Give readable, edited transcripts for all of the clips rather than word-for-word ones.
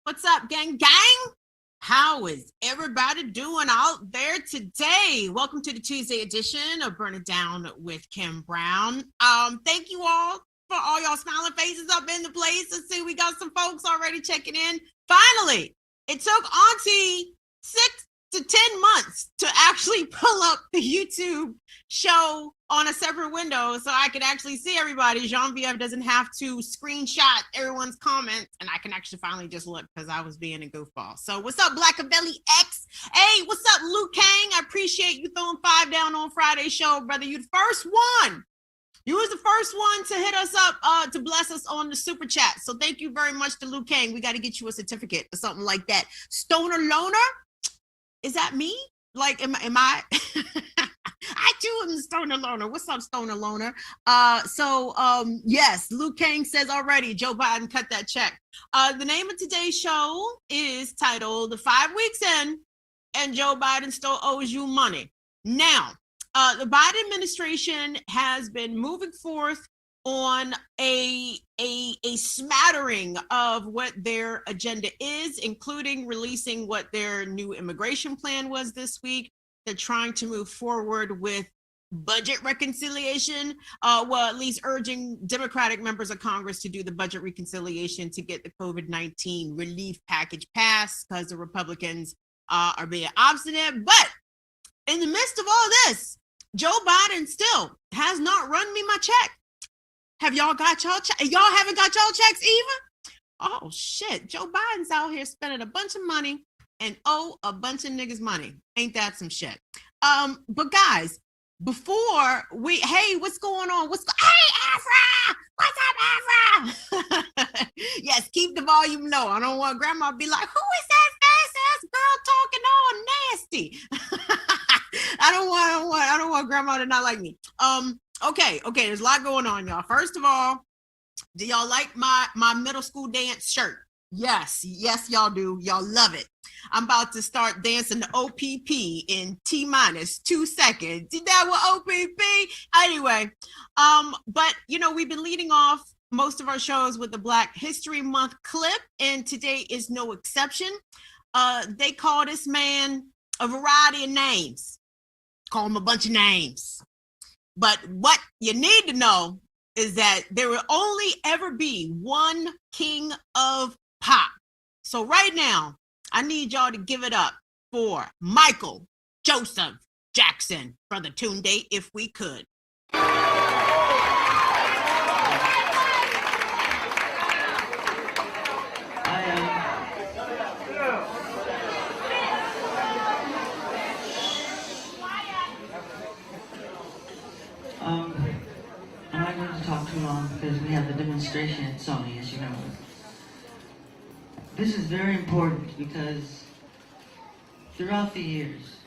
What's up, gang? How is everybody doing out there today? Welcome to the Tuesday edition of Burn It Down with Kim Brown. Thank you all for all y'all smiling faces up in the place. Let's see, we got some folks already checking in. Finally, it took Auntie 6 to 10 months to actually pull up the YouTube show on a separate window so I could actually see everybody. Jean-Pierre doesn't have to screenshot everyone's comments, and I can actually finally just look because I was being a goofball. So what's up, Blackavelli X? Hey, what's up, Luke Kang? I appreciate you throwing 5 down on Friday's show, brother. You the first one. You was the first one to hit us up to bless us on the super chat. So thank you very much to Luke Kang. We got to get you a certificate or something like that. Stoner Loner? Is that me? Like, am I? I too am the Stoner Loner. What's up, Stoner Loner? Yes, Luke Kang says already, Joe Biden cut that check. The name of today's show is titled 5 Weeks In and Joe Biden Still Owes You Money. Now, the Biden administration has been moving forth on a smattering of what their agenda is, including releasing what their new immigration plan was this week. They're trying to move forward with budget reconciliation, at least urging Democratic members of Congress to do the budget reconciliation to get the COVID-19 relief package passed because the Republicans are being obstinate. But in the midst of all this, Joe Biden still has not run me my check. Have y'all got y'all checks? Y'all haven't got y'all checks either? Oh shit, Joe Biden's out here spending a bunch of money and owe a bunch of niggas money. Ain't that some shit? But guys, before hey, what's going on? Hey, Afra! What's up, Afra? Yes, keep the volume low. I don't want grandma to be like, who is that fast-ass girl talking all nasty? I don't want grandma to not like me. Okay, there's a lot going on, y'all. First of all, do y'all like my middle school dance shirt? Yes, y'all do. Y'all love it. I'm about to start dancing the OPP in T-2 seconds. Did that with OPP? Anyway, but we've been leading off most of our shows with the Black History Month clip, and today is no exception. They call this man a variety of names. Call him a bunch of names. But what you need to know is that there will only ever be one king of pop. So right now, I need y'all to give it up for Michael Joseph Jackson for the tune date, if we could. I'm not going to talk too long because we have the demonstration at Sony, as you know. This is very important because throughout the years,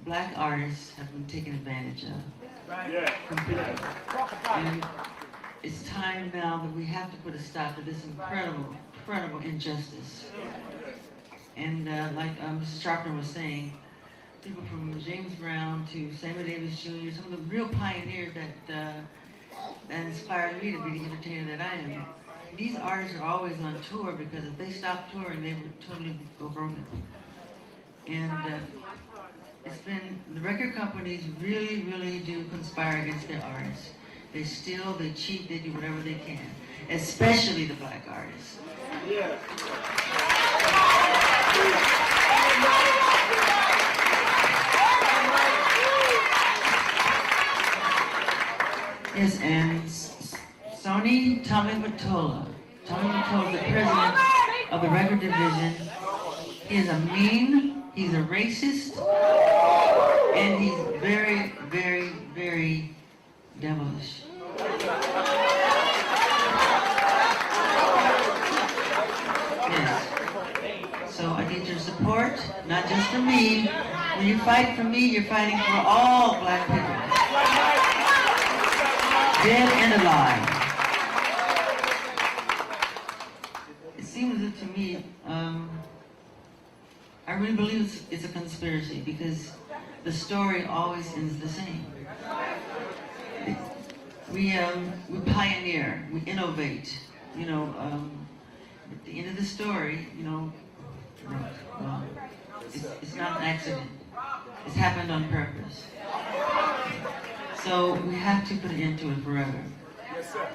Black artists have been taken advantage of. Right. Completely. And it's time now that we have to put a stop to this incredible injustice. And like Mrs. Sharpton was saying, people from James Brown to Sammy Davis Jr., some of the real pioneers that inspired me to be the entertainer that I am. These artists are always on tour because if they stopped touring, they would totally go broken. And it's been, the record companies really do conspire against their artists. They steal, they cheat, they do whatever they can, especially the Black artists. Yeah. Yes, and Sony Tommy Mottola, the president of the record division. He is a mean, he's a racist, and he's very devilish. Yes. So I need your support, not just for me. When you fight for me, you're fighting for all Black people. Dead and alive. It seems that to me, I really believe it's a conspiracy because the story always ends the same. We pioneer, we innovate, At the end of the story, it's not an accident. It's happened on purpose. So we have to put an end to it forever. Yes, sir.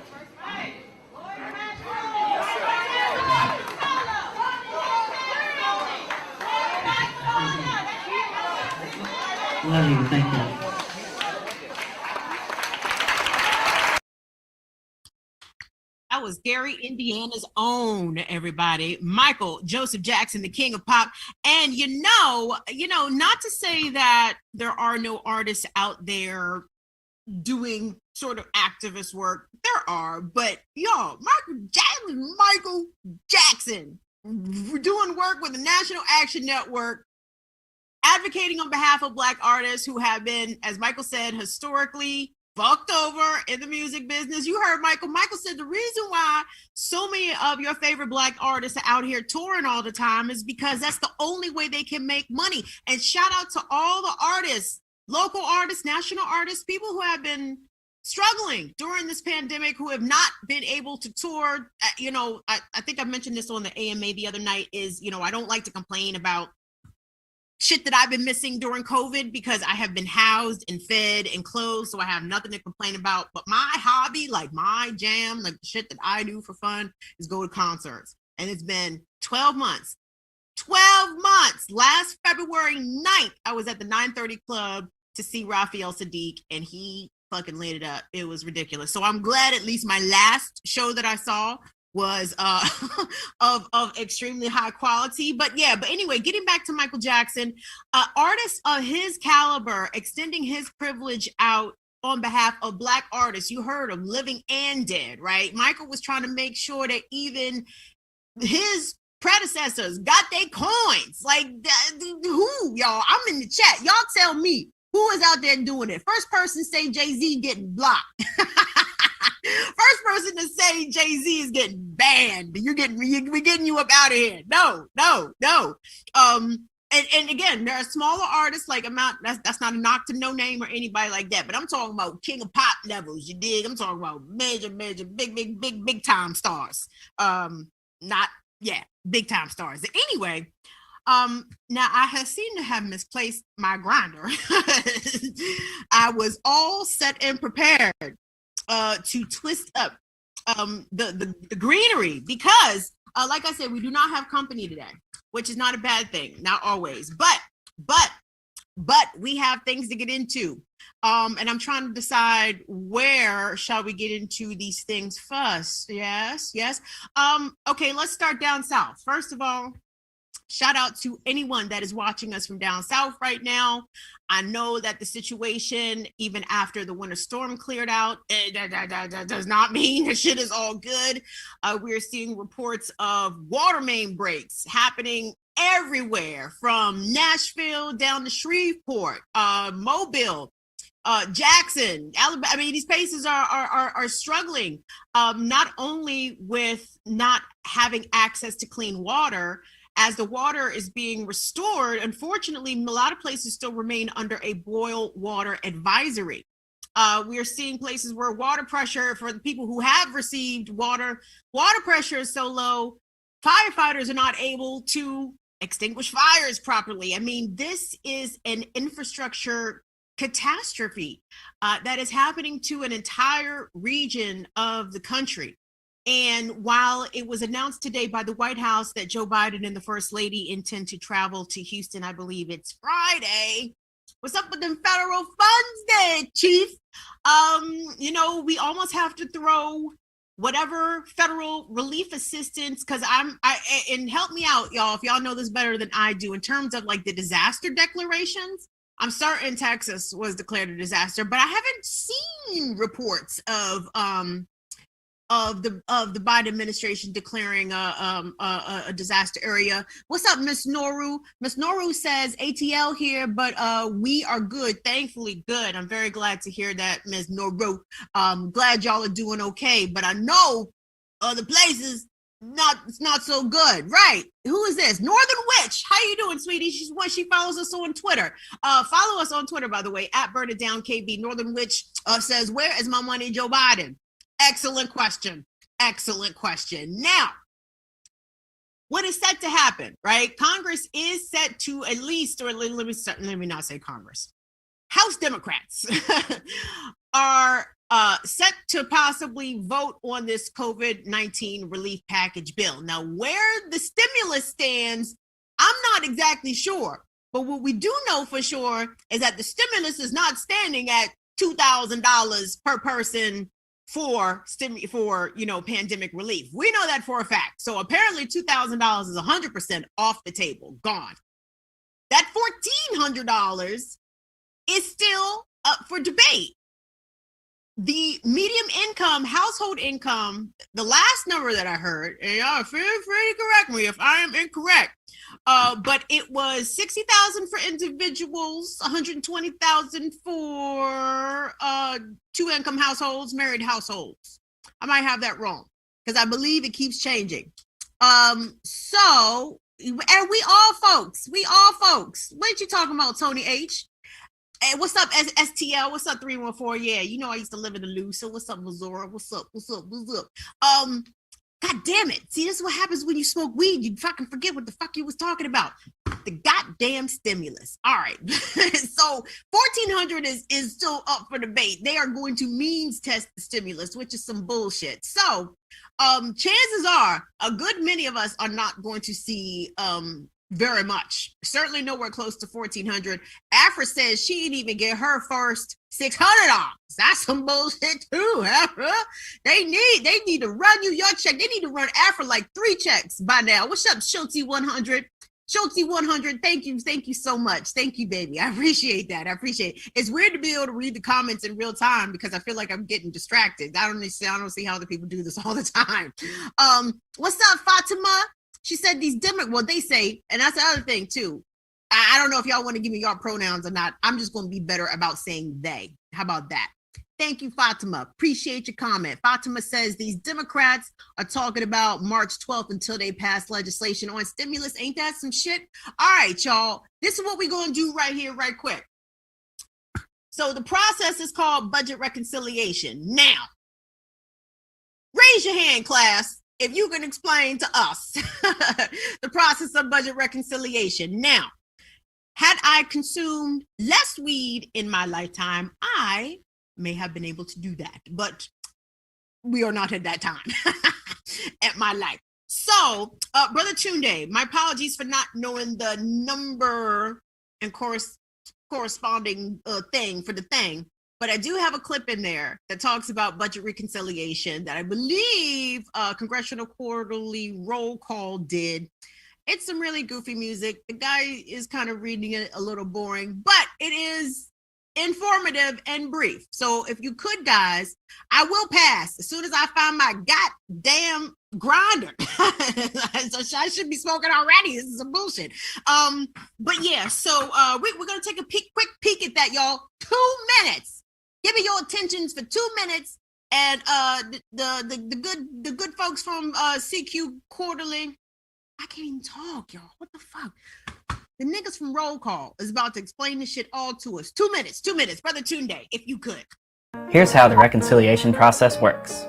Love you. Thank you. That was Gary, Indiana's own, everybody. Michael Joseph Jackson, the king of pop. And not to say that there are no artists out there doing sort of activist work. There are, but Michael Jackson doing work with the National Action Network, advocating on behalf of Black artists who have been, as Michael said, historically fucked over in the music business. You heard Michael. Michael said the reason why so many of your favorite Black artists are out here touring all the time is because that's the only way they can make money. And shout out to all the artists, local artists, national artists, people who have been struggling during this pandemic, who have not been able to tour. I think I mentioned this on the AMA the other night, is, I don't like to complain about shit that I've been missing during COVID because I have been housed and fed and clothed, so I have nothing to complain about. But my hobby, like my jam, like the shit that I do for fun, is go to concerts. And it's been 12 months. 12 months. Last February 9th, I was at the 930 Club to see Raphael Sadiq, and he fucking lit it up. It was ridiculous. So I'm glad at least my last show that I saw was of extremely high quality. But anyway, getting back to Michael Jackson, artists of his caliber extending his privilege out on behalf of Black artists. You heard him, living and dead, right? Michael was trying to make sure that even his predecessors got their coins. Like, who, y'all? I'm in the chat. Y'all tell me who is out there doing it. First person say Jay-Z getting blocked. First person to say Jay-Z is getting banned. We're getting you up out of here. No. And again, there are smaller artists like that's not a knock to No Name or anybody like that. But I'm talking about king of pop levels. You dig? I'm talking about major, big time stars. Big time stars. Anyway, now I seem to have misplaced my grinder. I was all set and prepared to twist up the greenery because, like I said, we do not have company today, which is not a bad thing, not always, but we have things to get into, and I'm trying to decide where shall we get into these things first. Yes. Okay, let's start down south. First of all, shout out to anyone that is watching us from down south right now. I know that the situation, even after the winter storm cleared out, that does not mean the shit is all good. We're seeing reports of water main breaks happening everywhere, from Nashville down to Shreveport, Mobile, Jackson, Alabama. I mean, these places are struggling, not only with not having access to clean water. As the water is being restored, unfortunately, a lot of places still remain under a boil water advisory. We are seeing places where water pressure, for the people who have received water pressure is so low, firefighters are not able to extinguish fires properly. I mean, this is an infrastructure catastrophe that is happening to an entire region of the country. And while it was announced today by the White House that Joe Biden and the First Lady intend to travel to Houston, I believe it's Friday. What's up with them federal funds there, Chief? We almost have to throw whatever federal relief assistance, because and help me out, y'all, if y'all know this better than I do, in terms of like the disaster declarations. I'm certain Texas was declared a disaster, but I haven't seen reports of the Biden administration declaring a disaster area. What's up, Miss Noru? Miss Noru says ATL here, but we are good. Thankfully good. I'm very glad to hear that, Miss Noru. Glad y'all are doing okay, but I know other places it's not so good. Right? Who is this? Northern Witch. How you doing, sweetie? She follows us on Twitter. Follow us on Twitter, by the way, at Burn It Down KB. Northern Witch says, "Where is my money, Joe Biden?" Excellent question. Now, what is set to happen, right? Congress is set to at least, or let me not say Congress. House Democrats are set to possibly vote on this COVID-19 relief package bill. Now, where the stimulus stands, I'm not exactly sure. But what we do know for sure is that the stimulus is not standing at $2,000 per person for pandemic relief. We know that for a fact. So apparently $2,000 is 100% off the table, gone. That $1,400 is still up for debate. The medium income household income, the last number that I heard, and y'all feel free to correct me if I am incorrect, but it was 60,000 for individuals, 120,000 for two-income households, married households. I might have that wrong because I believe it keeps changing. And we all folks. What you talking about, Tony H? Hey, what's up, STL? What's up, 314? Yeah, you know I used to live in the Lou. So what's up, Missouri? What's up? God damn it. See, this is what happens when you smoke weed. You fucking forget what the fuck you was talking about. The goddamn stimulus. All right. So $1,400 is still up for debate. They are going to means test the stimulus, which is some bullshit. So chances are a good many of us are not going to see very much. Certainly nowhere close to $1,400. Afra says she didn't even get her first $600. That's some bullshit too, Afra. They need to run you your check. They need to run Afra like 3 checks by now. What's up, Schultzy 100? Schultzy 100, thank you so much. Thank you, baby. I appreciate that. It's weird to be able to read the comments in real time because I feel like I'm getting distracted. I don't see how other people do this all the time. What's up, Fatima? She said they say, and that's the other thing too. I don't know if y'all want to give me your pronouns or not. I'm just going to be better about saying they. How about that? Thank you, Fatima. Appreciate your comment. Fatima says these Democrats are talking about March 12th until they pass legislation on stimulus. Ain't that some shit? All right, y'all. This is what we're going to do right here, right quick. So the process is called budget reconciliation. Now, raise your hand, class, if you can explain to us the process of budget reconciliation. Now, had I consumed less weed in my lifetime, I may have been able to do that, but we are not at that time at my life. So, Brother Tunde, my apologies for not knowing the number and corresponding thing for the thing. But I do have a clip in there that talks about budget reconciliation that I believe Congressional Quarterly Roll Call did. It's some really goofy music. The guy is kind of reading it a little boring, but it is informative and brief. So if you could, guys, I will pass as soon as I find my goddamn grinder. So I should be smoking already. This is some bullshit. But yeah, so we're gonna take a quick peek at that, y'all. 2 minutes. Give me your attentions for 2 minutes, and the good folks from CQ Quarterly. I can't even talk, y'all. What the fuck? The niggas from Roll Call is about to explain this shit all to us. 2 minutes, Brother Tunde, if you could. Here's how the reconciliation process works.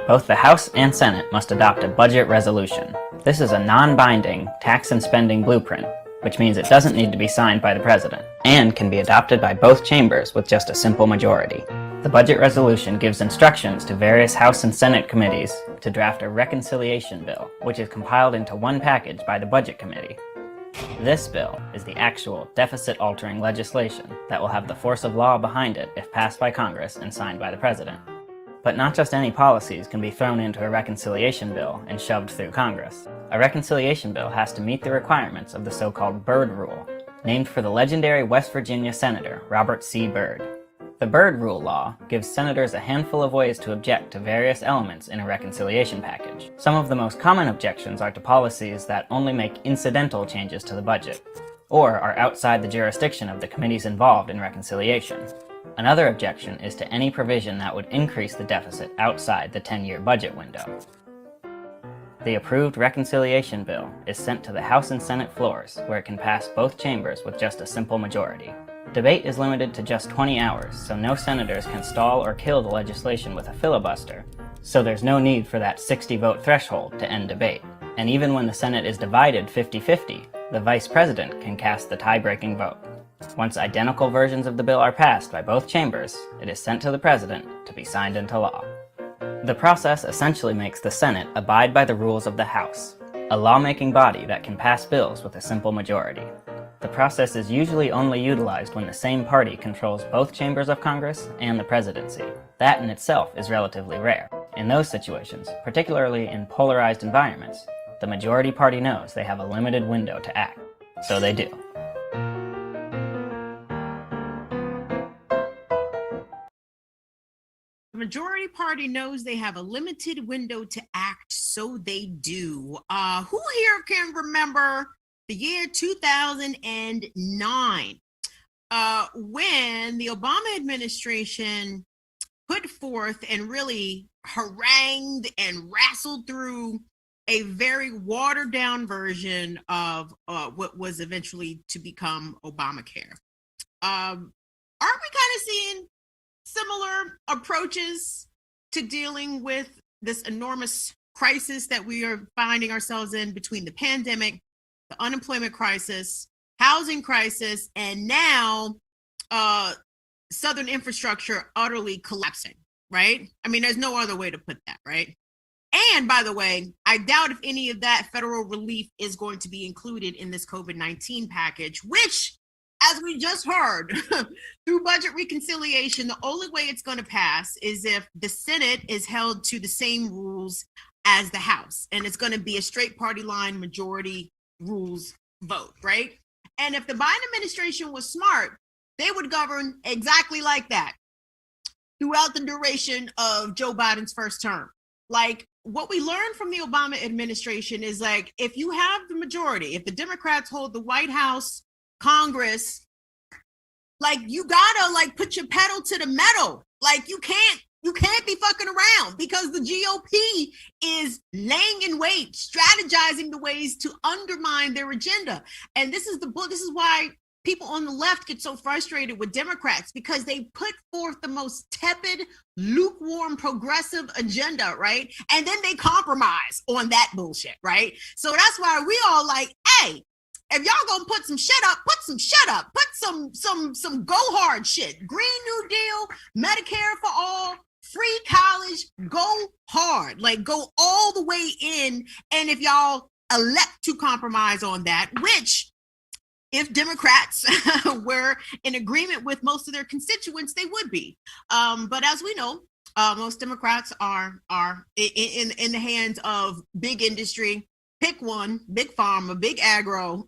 Both the House and Senate must adopt a budget resolution. This is a non-binding tax and spending blueprint, which means it doesn't need to be signed by the president, and can be adopted by both chambers with just a simple majority. The budget resolution gives instructions to various House and Senate committees to draft a reconciliation bill, which is compiled into one package by the Budget Committee. This bill is the actual deficit-altering legislation that will have the force of law behind it if passed by Congress and signed by the president. But not just any policies can be thrown into a reconciliation bill and shoved through Congress. A reconciliation bill has to meet the requirements of the so-called Byrd Rule, named for the legendary West Virginia Senator Robert C. Byrd. The Byrd Rule law gives senators a handful of ways to object to various elements in a reconciliation package. Some of the most common objections are to policies that only make incidental changes to the budget, or are outside the jurisdiction of the committees involved in reconciliation. Another objection is to any provision that would increase the deficit outside the 10-year budget window. The approved reconciliation bill is sent to the House and Senate floors, where it can pass both chambers with just a simple majority. Debate is limited to just 20 hours, so no senators can stall or kill the legislation with a filibuster, so there's no need for that 60-vote threshold to end debate. And even when the Senate is divided 50-50, the vice president can cast the tie-breaking vote. Once identical versions of the bill are passed by both chambers, it is sent to the president to be signed into law. The process essentially makes the Senate abide by the rules of the House, a lawmaking body that can pass bills with a simple majority. The process is usually only utilized when the same party controls both chambers of Congress and the presidency. That in itself is relatively rare. In those situations, particularly in polarized environments, the majority party knows they have a limited window to act, so they do. The majority party knows they have a limited window to act, so they do. Who here can remember the year 2009, when the Obama administration put forth and really harangued and wrestled through a very watered down version of what was eventually to become Obamacare? Aren't we kind of seeing similar approaches to dealing with this enormous crisis that we are finding ourselves in between the pandemic, the unemployment crisis, housing crisis, and now Southern infrastructure utterly collapsing, right? I mean, there's no other way to put that, right? And by the way, I doubt if any of that federal relief is going to be included in this COVID-19 package, which, as we just heard, through budget reconciliation, the only way it's going to pass is if the Senate is held to the same rules as the House. And it's going to be a straight party line majority rules vote, right? And if the Biden administration was smart, they would govern exactly like that throughout the duration of Joe Biden's first term. Like, what we learned from the Obama administration is, like, if you have the majority, if the Democrats hold the White House, Congress, like, you gotta, like, put your pedal to the metal. Like, you can't be fucking around, because the GOP is laying in wait, strategizing the ways to undermine their agenda. And this is why people on the left get so frustrated with Democrats, because they put forth the most tepid, lukewarm, progressive agenda, right? And then they compromise on that bullshit, right? So that's why we all like, hey, if y'all gonna put some shit up, put some shit up, put some go hard shit. Green New Deal, Medicare for all, free college, go hard, like go all the way in. And if y'all elect to compromise on that, which, if Democrats were in agreement with most of their constituents, they would be. But as we know, most Democrats are in the hands of big industry. Pick one: big pharma, big agro,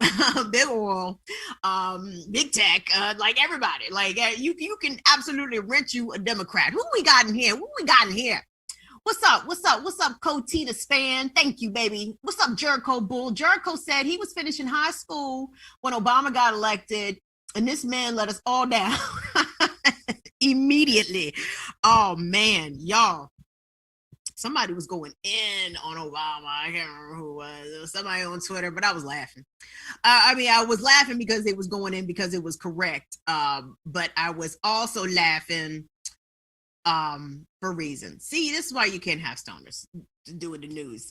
big oil, big tech, like everybody. Like, you can absolutely rent you a Democrat. Who we got in here? What's up? Cotina Span? Thank you, baby. What's up, Jericho Bull? Jericho said he was finishing high school when Obama got elected, and this man let us all down immediately. Oh man, y'all. Somebody was going in on Obama. I can't remember who it was. It was somebody on Twitter, but I was laughing. I was laughing because it was going in because it was correct. But I was also laughing for reasons. See, this is why you can't have stoners doing the news.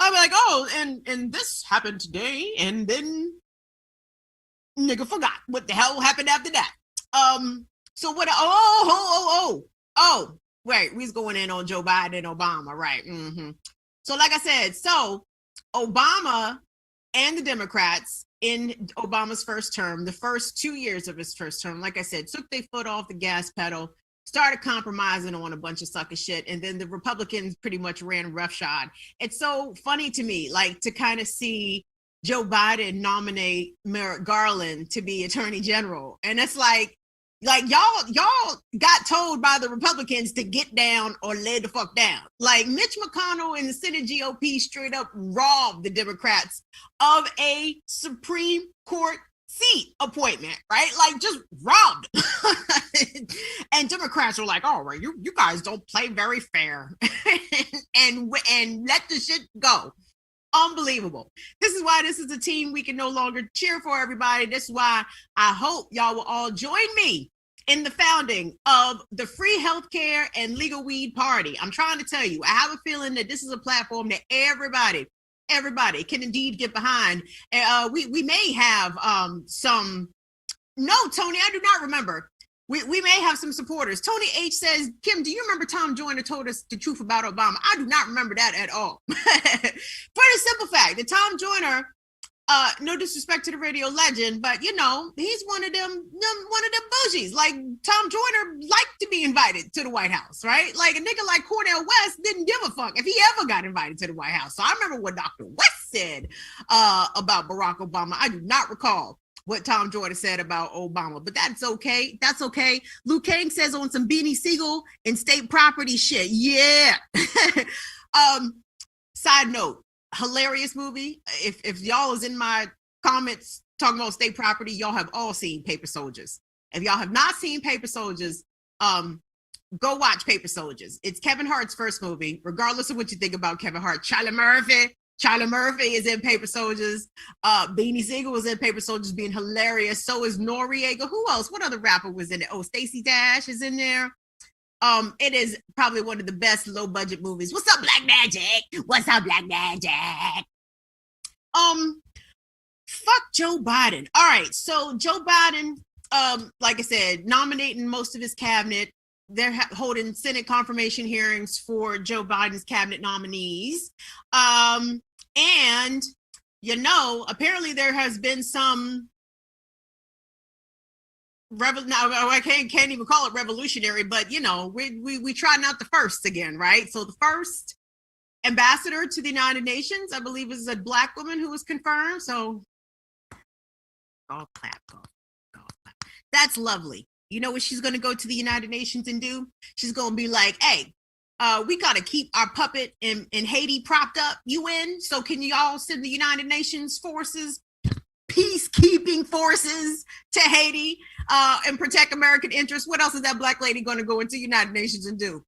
I'm like, oh, and this happened today, and then nigga forgot what the hell happened after that. So what? Wait, we's going in on Joe Biden and Obama, right? Mm-hmm. So like I said, so Obama and the Democrats in Obama's first term, the first 2 years of his first term, like I said, took their foot off the gas pedal, started compromising on a bunch of sucker shit, and then the Republicans pretty much ran roughshod. It's so funny to me, like, to kind of see Joe Biden nominate Merrick Garland to be Attorney General, and it's like y'all got told by the Republicans to get down or lay the fuck down. Like, Mitch McConnell and the Senate GOP straight up robbed the Democrats of a Supreme Court seat appointment, right? Like, just robbed. And Democrats were like, oh, well, you guys don't play very fair. and let the shit go. Unbelievable. This is why this is a team we can no longer cheer for, everybody. This is why I hope y'all will all join me in the founding of the Free Healthcare and Legal Weed Party. I'm trying to tell you, I have a feeling that this is a platform that everybody can indeed get behind. We may have some. No, Tony, I do not remember. We may have some supporters. Tony H says, Kim, do you remember Tom Joyner told us the truth about Obama? I do not remember that at all. For the simple fact that Tom Joyner, no disrespect to the radio legend, but you know, he's one of them bougies. Like Tom Joyner liked to be invited to the White House, right? Like a nigga like Cornel West didn't give a fuck if he ever got invited to the White House. So I remember what Dr. West said about Barack Obama. I do not recall what Tom Joyner said about Obama, but that's okay. That's okay. Luke Kang says on some Beanie Siegel and state property shit. Yeah. Side note, hilarious movie. If y'all is in my comments talking about state property, y'all have all seen Paper Soldiers. If y'all have not seen Paper Soldiers, go watch Paper Soldiers. It's Kevin Hart's first movie, regardless of what you think about Kevin Hart. Charlie Murphy is in Paper Soldiers. Beanie Siegel was in Paper Soldiers being hilarious. So is Noriega. Who else? What other rapper was in it? Oh, Stacey Dash is in there. It is probably one of the best low budget movies. What's up, Black Magic? What's up, Black Magic? Fuck Joe Biden. All right, so Joe Biden, like I said, nominating most of his cabinet. They're holding Senate confirmation hearings for Joe Biden's cabinet nominees. And, you know, apparently there has been some I can't even call it revolutionary, but you know, we try not the first again, right? So the first ambassador to the United Nations, I believe, is a Black woman who was confirmed. So golf clap. That's lovely. You know what she's going to go to the United Nations and do? She's going to be like, hey, we got to keep our puppet in Haiti propped up, UN. So can you all send the United Nations forces, peacekeeping forces to Haiti and protect American interests? What else is that Black lady going to go into United Nations and do?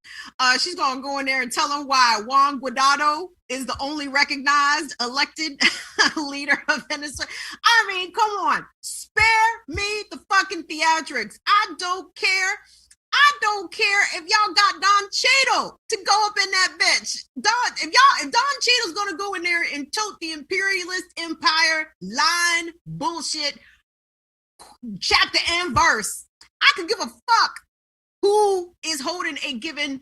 She's going to go in there and tell them why Juan Guaidó is the only recognized elected leader of Venezuela. I mean, come on, spare me the fucking theatrics. I don't care if y'all got Don Cheadle to go up in that bitch. If Don Cheadle's gonna go in there and tote the imperialist empire line bullshit, chapter and verse, I could give a fuck who is holding a given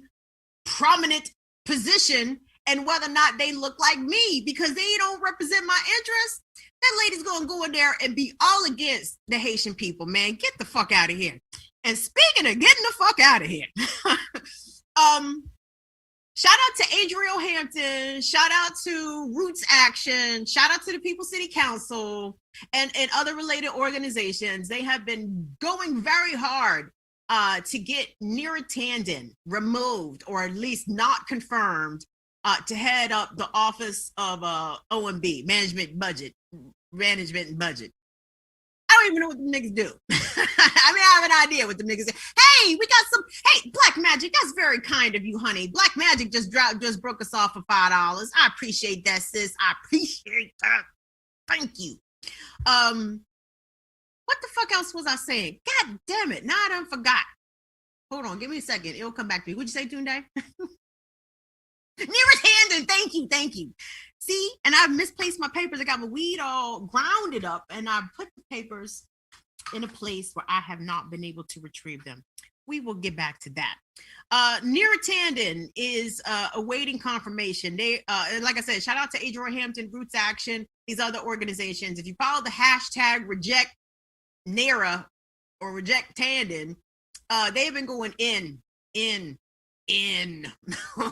prominent position and whether or not they look like me, because they don't represent my interests. That lady's gonna go in there and be all against the Haitian people, man. Get the fuck out of here. And speaking of getting the fuck out of here, shout out to Adriel Hampton, shout out to Roots Action, shout out to the People City Council and other related organizations. They have been going very hard to get Neera Tanden removed, or at least not confirmed, to head up the Office of OMB, Management and Budget. I don't even know what the niggas do. I mean, I have an idea what the niggas do. Hey, we got some. Hey, Black Magic, that's very kind of you, honey. Black Magic just broke us off for $5. I appreciate that, sis. I appreciate that. Thank you. What the fuck else was I saying? God damn it! Now I done forgot. Hold on, give me a second. It'll come back to me. What'd you say, Tunde? Neera's hand, thank you. See, and I've misplaced my papers. I got my weed all grounded up, and I put the papers in a place where I have not been able to retrieve them. We will get back to that. Neera Tanden is awaiting confirmation. They, like I said, shout out to Adriel Hampton, Roots Action, these other organizations. If you follow the hashtag reject Neera or reject Tanden, they've been going in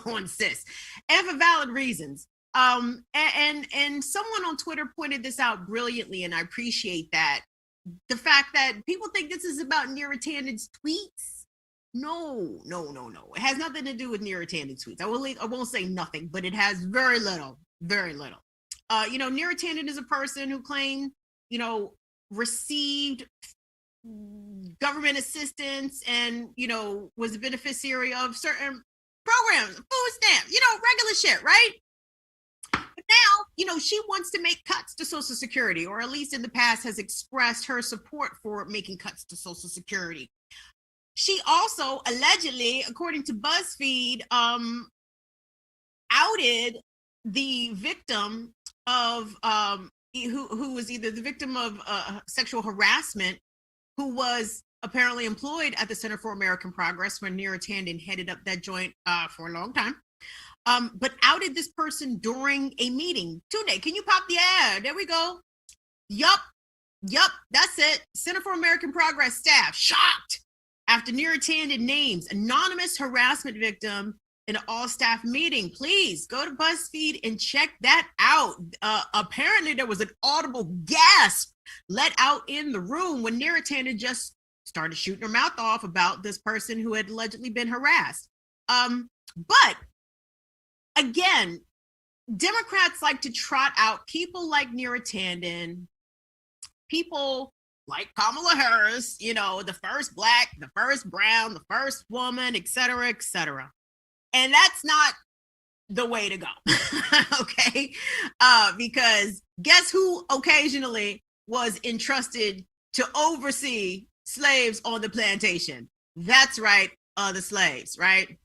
on sis, and for valid reasons. And someone on Twitter pointed this out brilliantly, and I appreciate that. The fact that people think this is about Neera Tanden's tweets. No. It has nothing to do with Neera Tanden's tweets. I won't say nothing, but it has very little. You know, Neera Tanden is a person who claimed, you know, received government assistance and, you know, was a beneficiary of certain programs, food stamps, you know, regular shit, right? But now, you know, she wants to make cuts to Social Security, or at least in the past has expressed her support for making cuts to Social Security. she also allegedly, according to BuzzFeed, outed the victim of who was either the victim of sexual harassment, who was apparently employed at the Center for American Progress when Neera Tanden headed up that joint for a long time. But outed this person during a meeting. Tunde, can you pop the ad? There we go. Yup, that's it. Center for American Progress staff shocked after Neera Tanden names anonymous harassment victim in an all-staff meeting. Please go to BuzzFeed and check that out. Apparently, there was an audible gasp let out in the room when Neera Tanden just started shooting her mouth off about this person who had allegedly been harassed. But again, Democrats like to trot out people like Neera Tanden, people like Kamala Harris, you know, the first Black, the first brown, the first woman, et cetera, et cetera. And that's not the way to go, okay? Because guess who occasionally was entrusted to oversee slaves on the plantation? That's right, the slaves, right?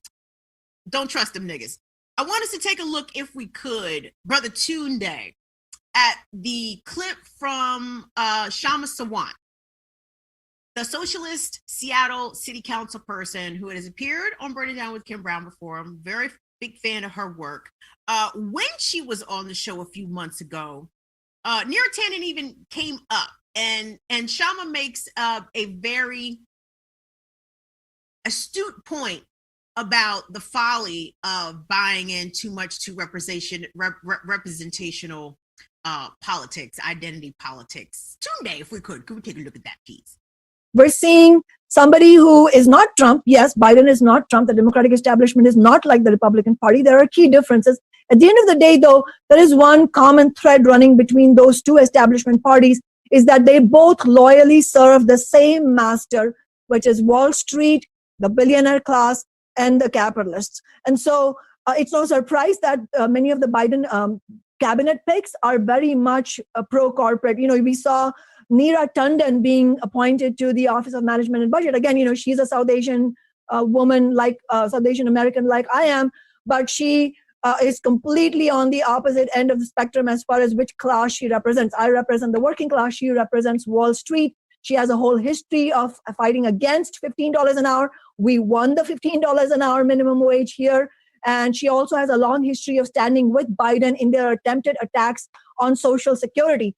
Don't trust them niggas. I want us to take a look, if we could, Brother Tunde, at the clip from Shama Sawant, the socialist Seattle City Council person who has appeared on Burning Down with Kim Brown before. I'm a very big fan of her work. When she was on the show a few months ago, Neera Tanden even came up, and Shama makes a very astute point about the folly of buying in too much to representational politics, identity politics. Tunde, if we could we take a look at that piece? We're seeing somebody who is not Trump. Yes, Biden is not Trump. The Democratic establishment is not like the Republican Party. There are key differences. At the end of the day, though, there is one common thread running between those two establishment parties, is that they both loyally serve the same master, which is Wall Street, the billionaire class, and the capitalists. And so it's no surprise that many of the Biden cabinet picks are very much pro-corporate. You know, we saw Neera Tanden being appointed to the Office of Management and Budget. Again, you know, she's a South Asian woman, like South Asian American, like I am, but she is completely on the opposite end of the spectrum as far as which class she represents. I represent the working class. She represents Wall Street. She has a whole history of fighting against $15 an hour. We won the $15 an hour minimum wage here. And she also has a long history of standing with Biden in their attempted attacks on Social Security.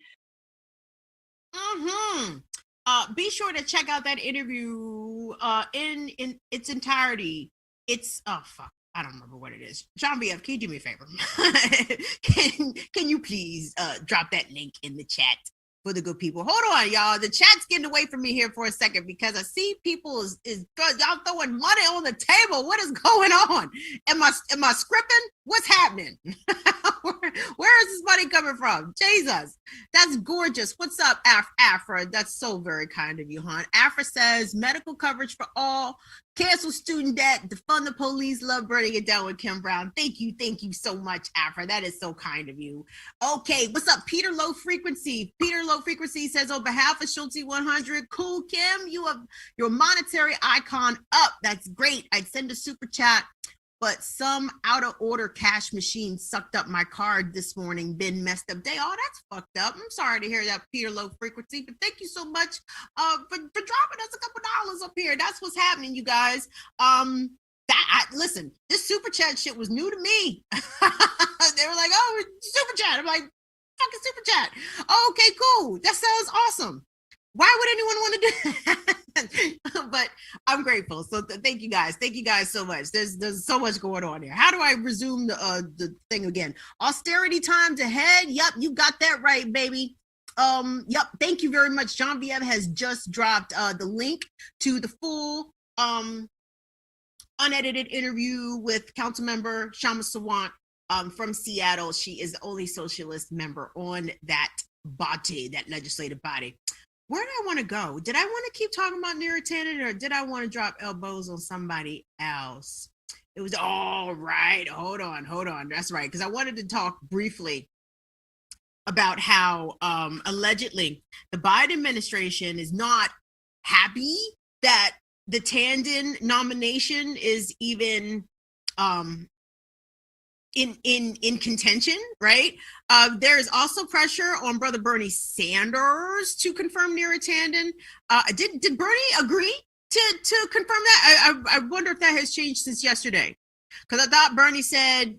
Be sure to check out that interview in its entirety. It's I don't remember what it is. John BF, can you do me a favor? can you please drop that link in the chat for the good people? Hold on, y'all. The chat's getting away from me here for a second because I see people is y'all throwing money on the table. What is going on? Am I scripting? What's happening? Where is this money coming from? Jesus, that's gorgeous. What's up, Afra? That's so very kind of you, hon. Afra says medical coverage for all, cancel student debt, defund the police, love burning it down with Kim Brown. Thank you so much, Afra. That is so kind of you. Okay, what's up, Peter Low Frequency? Peter Low Frequency says on behalf of Schulte 100, cool Kim, you have your monetary icon up. That's great. I'd send a super chat, but some out of order cash machine sucked up my card this morning. Been messed up day. Oh, that's fucked up. I'm sorry to hear that, Peter Low Frequency, but thank you so much for dropping us a couple dollars up here. That's what's happening, you guys. Listen, this super chat shit was new to me. They were like, oh, super chat. I'm like, fucking super chat. Oh, okay, cool. That sounds awesome. Why would anyone want to do that? But I'm grateful. So thank you guys. Thank you guys so much. There's so much going on here. How do I resume the thing again? Austerity times ahead. Yep, you got that right, baby. Yep. Thank you very much. John BM has just dropped the link to the full unedited interview with Councilmember Shama Sawant from Seattle. She is the only socialist member on that body, that legislative body. Where did I want to go? Did I want to keep talking about Neera Tanden, or did I want to drop elbows on somebody else? It was all right. Hold on. That's right. Because I wanted to talk briefly about how allegedly the Biden administration is not happy that the Tanden nomination is even in contention, right? There is also pressure on Brother Bernie Sanders to confirm Neera Tanden. Did Bernie agree to confirm that? I wonder if that has changed since yesterday, because I thought Bernie said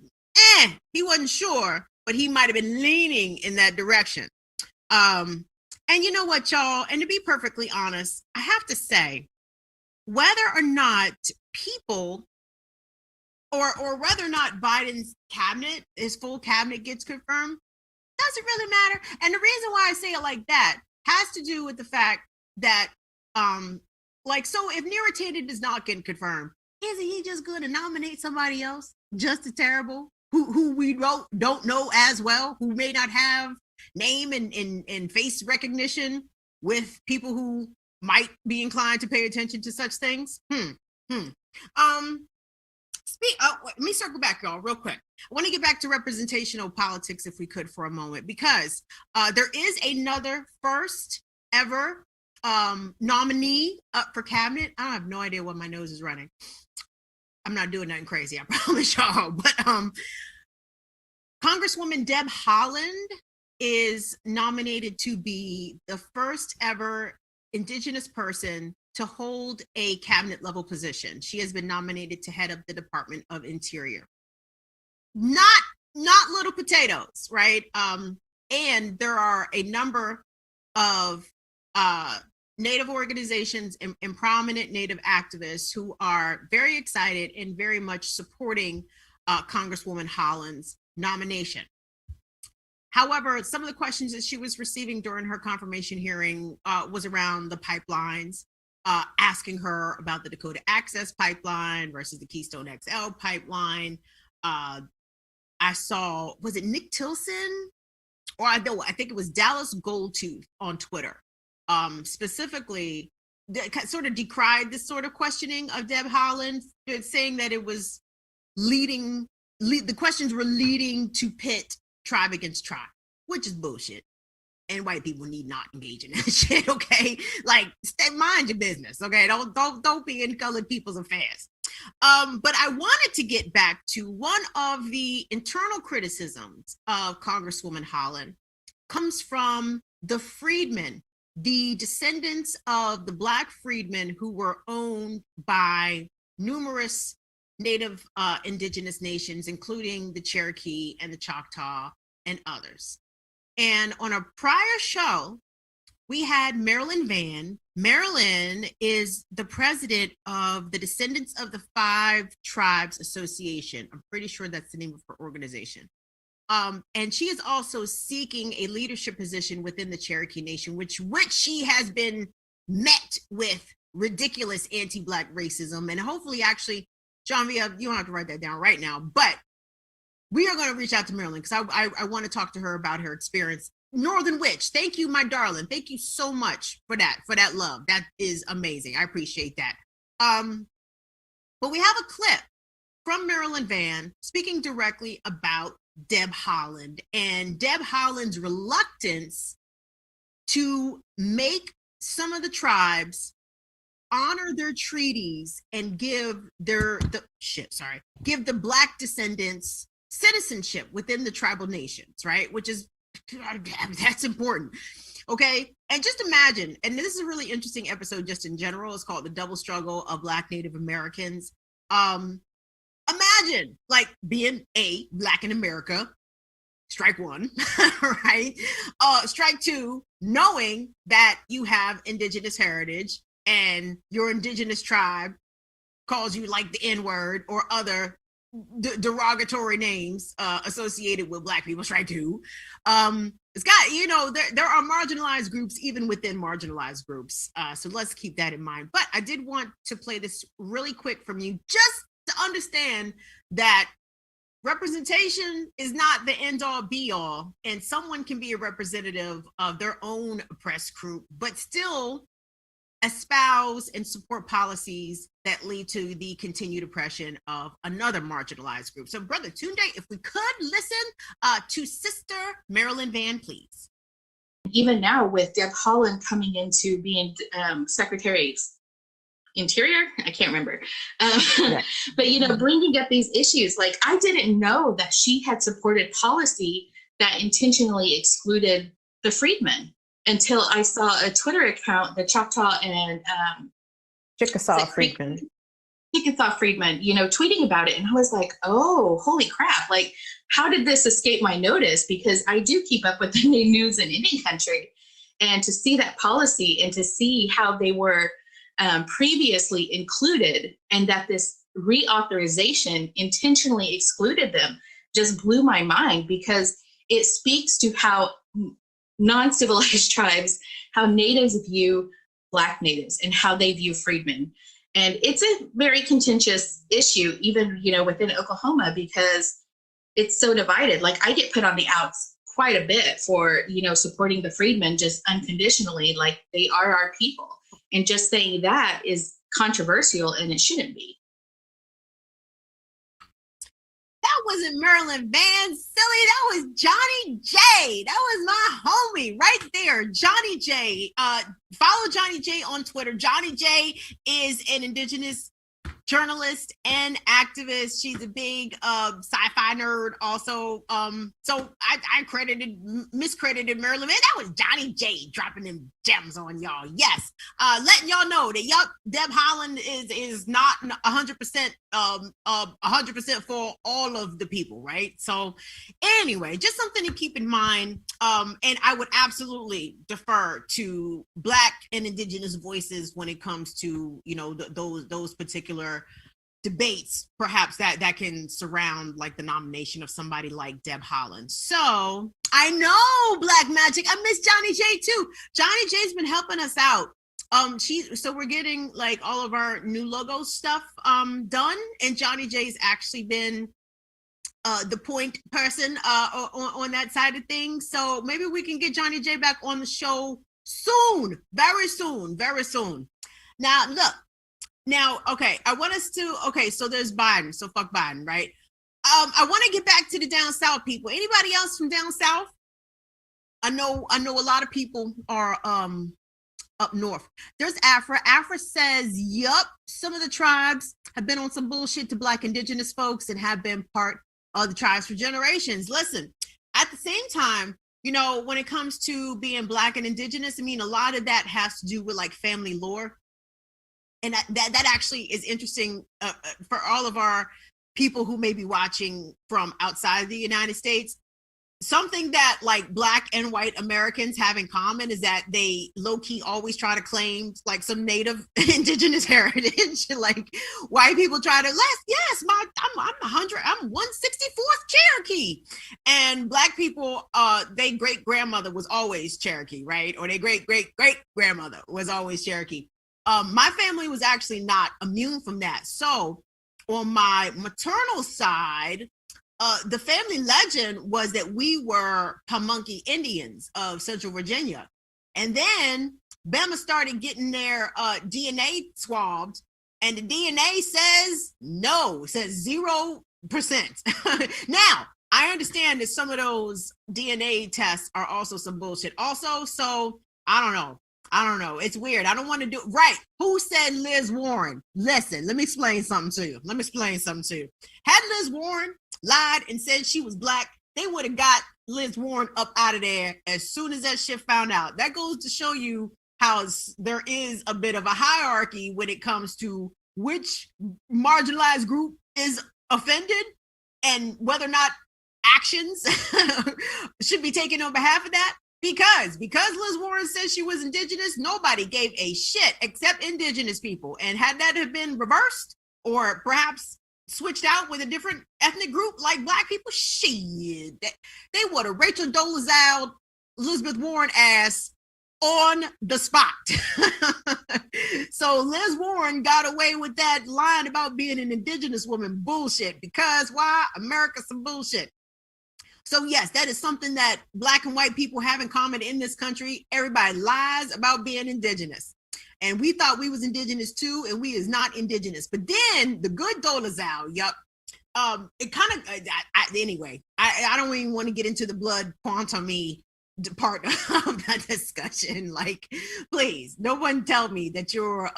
he wasn't sure, but he might have been leaning in that direction. And you know what, y'all? And to be perfectly honest, I have to say, whether or not people or whether or not Biden's cabinet, his full cabinet gets confirmed, doesn't really matter. And the reason why I say it like that has to do with the fact that, so if Neera Tanden does not get confirmed, isn't he just going to nominate somebody else just as terrible, who we don't know as well, who may not have name and face recognition with people who might be inclined to pay attention to such things? Let me circle back, y'all, real quick. I want to get back to representational politics, if we could, for a moment, because there is another first ever nominee up for cabinet. I have no idea what my nose is running. I'm not doing nothing crazy, I promise y'all. But Congresswoman Deb Haaland is nominated to be the first ever Indigenous person to hold a cabinet level position. She has been nominated to head up the Department of Interior. Not little potatoes, right? And there are a number of Native organizations and prominent Native activists who are very excited and very much supporting Congresswoman Haaland's nomination. However, some of the questions that she was receiving during her confirmation hearing was around the pipelines, asking her about the Dakota Access Pipeline versus the Keystone XL pipeline. I saw, was it Nick Tilson? Or I think it was Dallas Goldtooth on Twitter, specifically sort of decried this sort of questioning of Deb Haaland, saying that it was the questions were leading to pit tribe against tribe, which is bullshit. And white people need not engage in that shit, okay? Like, mind your business, okay? Don't be in colored people's affairs. But I wanted to get back to one of the internal criticisms of Congresswoman Haaland comes from the freedmen, the descendants of the Black freedmen who were owned by numerous Native Indigenous nations, including the Cherokee and the Choctaw and others. And on a prior show, we had Marilyn Vann. Marilyn is the president of the Descendants of the Five Tribes Association. I'm pretty sure that's the name of her organization. And she is also seeking a leadership position within the Cherokee Nation, which she has been met with ridiculous anti-Black racism. And hopefully, actually, Genevieve, you don't have to write that down right now, but we are going to reach out to Marilyn because I want to talk to her about her experience. Northern Witch, thank you, my darling. Thank you so much for that love. That is amazing. I appreciate that. But we have a clip from Marilyn Vann speaking directly about Deb Haaland and Deb Haaland's reluctance to make some of the tribes honor their treaties and give the Black descendants citizenship within the tribal nations, right? Which is, that's important. Okay. And just imagine, and this is a really interesting episode just in general. It's called The Double Struggle of Black Native Americans. Imagine like being Black in America, strike one, right? Strike two, knowing that you have Indigenous heritage and your Indigenous tribe calls you like the N-word or other derogatory names associated with Black people, strike two. It's got, there are marginalized groups even within marginalized groups. So let's keep that in mind. But I did want to play this really quick from you just to understand that representation is not the end all be all, and someone can be a representative of their own oppressed group, but still espouse and support policies that lead to the continued oppression of another marginalized group. So Brother Tunde, if we could listen to Sister Marilyn Vann, please. Even now with Deb Haaland coming into being Secretary Interior, I can't remember. But, you know, bringing up these issues, like I didn't know that she had supported policy that intentionally excluded the freedmen until I saw a Twitter account, the Choctaw and Chickasaw Freedmen. Chickasaw Freedmen, you know, tweeting about it. And I was like, oh, holy crap. Like, how did this escape my notice? Because I do keep up with the news in Indian country. And to see that policy and to see how they were previously included and that this reauthorization intentionally excluded them just blew my mind, because it speaks to how non-civilized tribes, how natives view Black natives and how they view freedmen. And it's a very contentious issue, even, you know, within Oklahoma, because it's so divided. Like I get put on the outs quite a bit for, you know, supporting the freedmen just unconditionally, like they are our people. And just saying that is controversial, and it shouldn't be. That wasn't Marilyn Van Silly. That was Johnny J. That was my homie right there, Johnny J. Follow Johnny J on Twitter. Johnny J is an Indigenous journalist and activist. She's a big sci-fi nerd also. So I miscredited Marilyn Man. That was Johnny J dropping them gems on y'all. Yes. Letting y'all know that Deb Haaland is not 100% 100% for all of the people, right? So anyway, just something to keep in mind. And I would absolutely defer to Black and Indigenous voices when it comes to, you know, those particular debates, perhaps that can surround like the nomination of somebody like Deb Haaland. So I know Black Magic. I miss Johnny J too. Johnny J's been helping us out. So we're getting like all of our new logo stuff done, and Johnny J's actually been the point person on that side of things. So maybe we can get Johnny J back on the show soon, very soon, very soon. Now look. Now, okay, so there's Biden, so fuck Biden, right? I want to get back to the down south people. Anybody else from down south? I know a lot of people are up north. There's Afra. Afra says, yup, some of the tribes have been on some bullshit to Black Indigenous folks and have been part of the tribes for generations. Listen, at the same time, you know, when it comes to being Black and Indigenous, I mean, a lot of that has to do with like family lore. And that actually is interesting for all of our people who may be watching from outside of the United States. Something that like Black and white Americans have in common is that they low-key always try to claim like some Native Indigenous heritage. Like white people try to, I'm 164th Cherokee. And Black people, their great-grandmother was always Cherokee, right? Or their great-great-great-grandmother was always Cherokee. My family was actually not immune from that. So on my maternal side, the family legend was that we were Pamunkey Indians of Central Virginia. And then Bama started getting their DNA swabbed, and the DNA says no, it says 0%. Now, I understand that some of those DNA tests are also some bullshit also, so I don't know. It's weird. I don't want to do right. Who said Liz Warren? Listen, let me explain something to you. Had Liz Warren lied and said she was Black, they would have got Liz Warren up out of there as soon as that shit found out. That goes to show you how there is a bit of a hierarchy when it comes to which marginalized group is offended and whether or not actions should be taken on behalf of that. Because Liz Warren says she was Indigenous, nobody gave a shit except Indigenous people. And had that have been reversed or perhaps switched out with a different ethnic group like Black people, shit, they would have Rachel Dolezal, Elizabeth Warren ass on the spot. So Liz Warren got away with that line about being an Indigenous woman bullshit. Because why? America's some bullshit. So yes, that is something that Black and white people have in common in this country. Everybody lies about being Indigenous. And we thought we was Indigenous too, and we is not Indigenous. But then the good Dolezal, it kind of, anyway, I don't even want to get into the blood quantum-y part of that discussion. Like, please, no one tell me that you're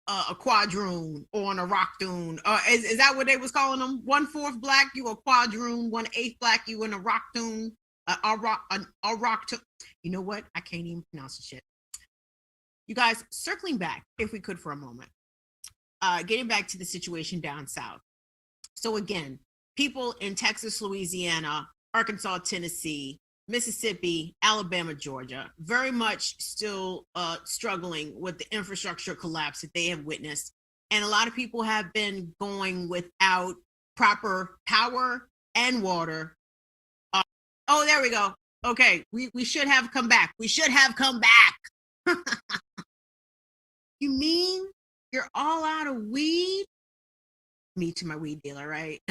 a quadroon or an Rocktoon. Is that what they was calling them? 1/4 black, you a quadroon. 1/8 black, you in a Rocktoon. A Rocktoon. You know what? I can't even pronounce the shit. You guys, circling back, if we could for a moment, getting back to the situation down south. So again, people in Texas, Louisiana, Arkansas, Tennessee, Mississippi, Alabama, Georgia, very much still struggling with the infrastructure collapse that they have witnessed. And a lot of people have been going without proper power and water. Oh, there we go. Okay, we should have come back. We should have come back. You mean you're all out of weed? Me to my weed dealer, right?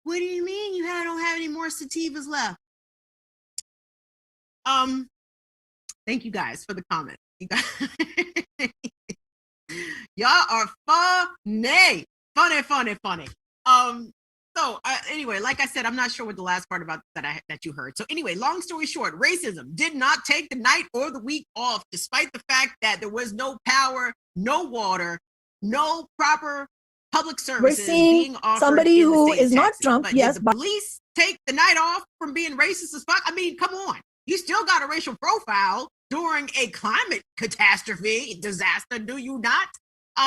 What do you mean you don't have any more sativas left? Thank you guys for the comment. You guys, y'all are funny. So anyway, like I said, I'm not sure what the last part about that you heard. So anyway, long story short, racism did not take the night or the week off, despite the fact that there was no power, no water, no proper public services. We're seeing somebody who is not Trump, but yes, did the police take the night off from being racist as fuck? I mean, come on. You still got a racial profile during a climate catastrophe, disaster, do you not?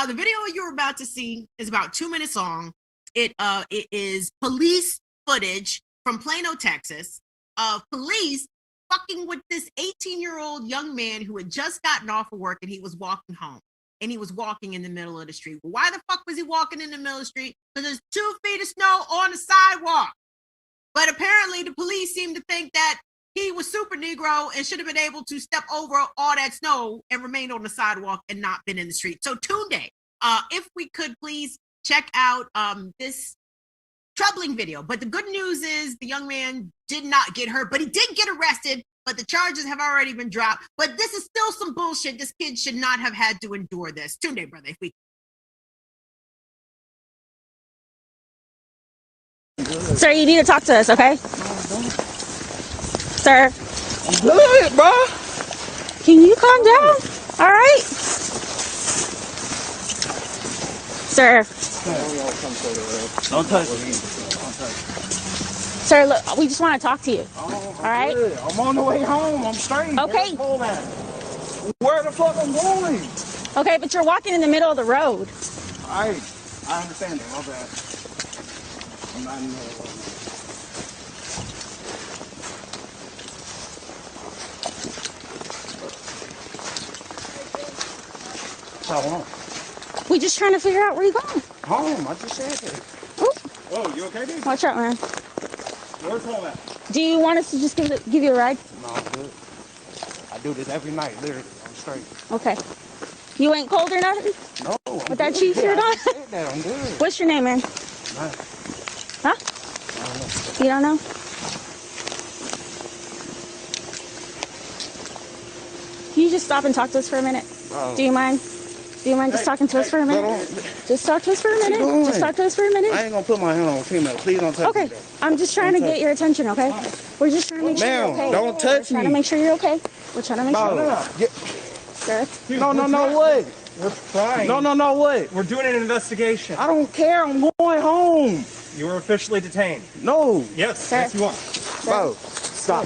The video you're about to see is about 2 minutes long. It is police footage from Plano, Texas, of police fucking with this 18-year-old young man who had just gotten off of work and he was walking home. And he was walking in the middle of the street. Well, why the fuck was he walking in the middle of the street? Because there's 2 feet of snow on the sidewalk. But apparently the police seem to think that he was super Negro and should have been able to step over all that snow and remain on the sidewalk and not been in the street. So today, if we could please check out this troubling video. But the good news is the young man did not get hurt, but he did get arrested. But the charges have already been dropped. But this is still some bullshit. This kid should not have had to endure this. Tunde, brother, if we. Sir, you need to talk to us, okay? Sir. I'm good, bro. Can you calm down? All right. Sir. Don't touch me. Sir, look, we just want to talk to you. All right? Good. I'm on the way home. I'm straight. Okay. Where the fuck I'm going? Okay, but you're walking in the middle of the road. I understand that. My bad. I'm not in the middle of it. How long? We just trying to figure out where you're going. Home. I just said that. Ooh. Oh, you okay, dude? Watch out, man. Where's home at? Do you want us to just give you a ride? No, I'm good. I do this every night, literally. I'm straight. Okay. You ain't cold or nothing? No. With that cheese shirt on? I said that. I'm good. What's your name, man? Man. Huh? I don't know. You don't know? Can you just stop and talk to us for a minute? Do you mind? Do you mind just talking to us for a minute? Just talk to us for a minute. Just talk to us for a minute. I ain't gonna put my hand on a female. Please don't touch me. Okay. I'm just trying to get your attention, okay? We're just trying to make sure you're okay. Don't touch We're trying to make sure you're okay. We're trying to make sure you're okay. Sir? No, what? We're fine. No, what? We're doing an investigation. I don't care. I'm going home. You are officially detained. No. Yes, Sir. yes you are. Bro. Stop.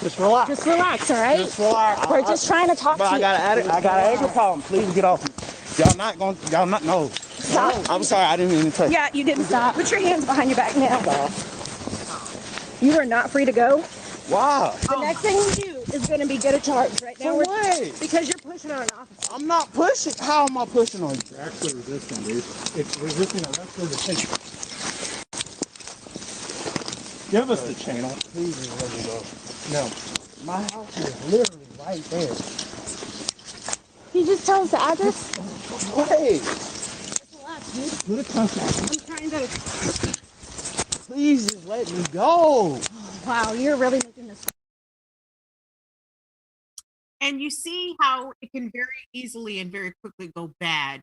Just relax. Just relax, all right? Just relax. We're just trying to talk to you. I got an anger problem. Please get off me. Y'all not, no. Stop. I'm sorry, I didn't mean to touch you. Yeah, you didn't stop. Put your hands behind your back now. You are not free to go. Wow. The next thing we do is going to be get a charge right now. For what? Because you're pushing on an officer. I'm not pushing. How am I pushing on you? You're actually resisting, dude. It's resisting arrest or detention. Give us the channel. Please let me go. No. My house is literally right there. Can you just tell us the address? Wait. Let it come. I'm trying to... Please just let me go. Wow, you're really making this... And you see how it can very easily and very quickly go bad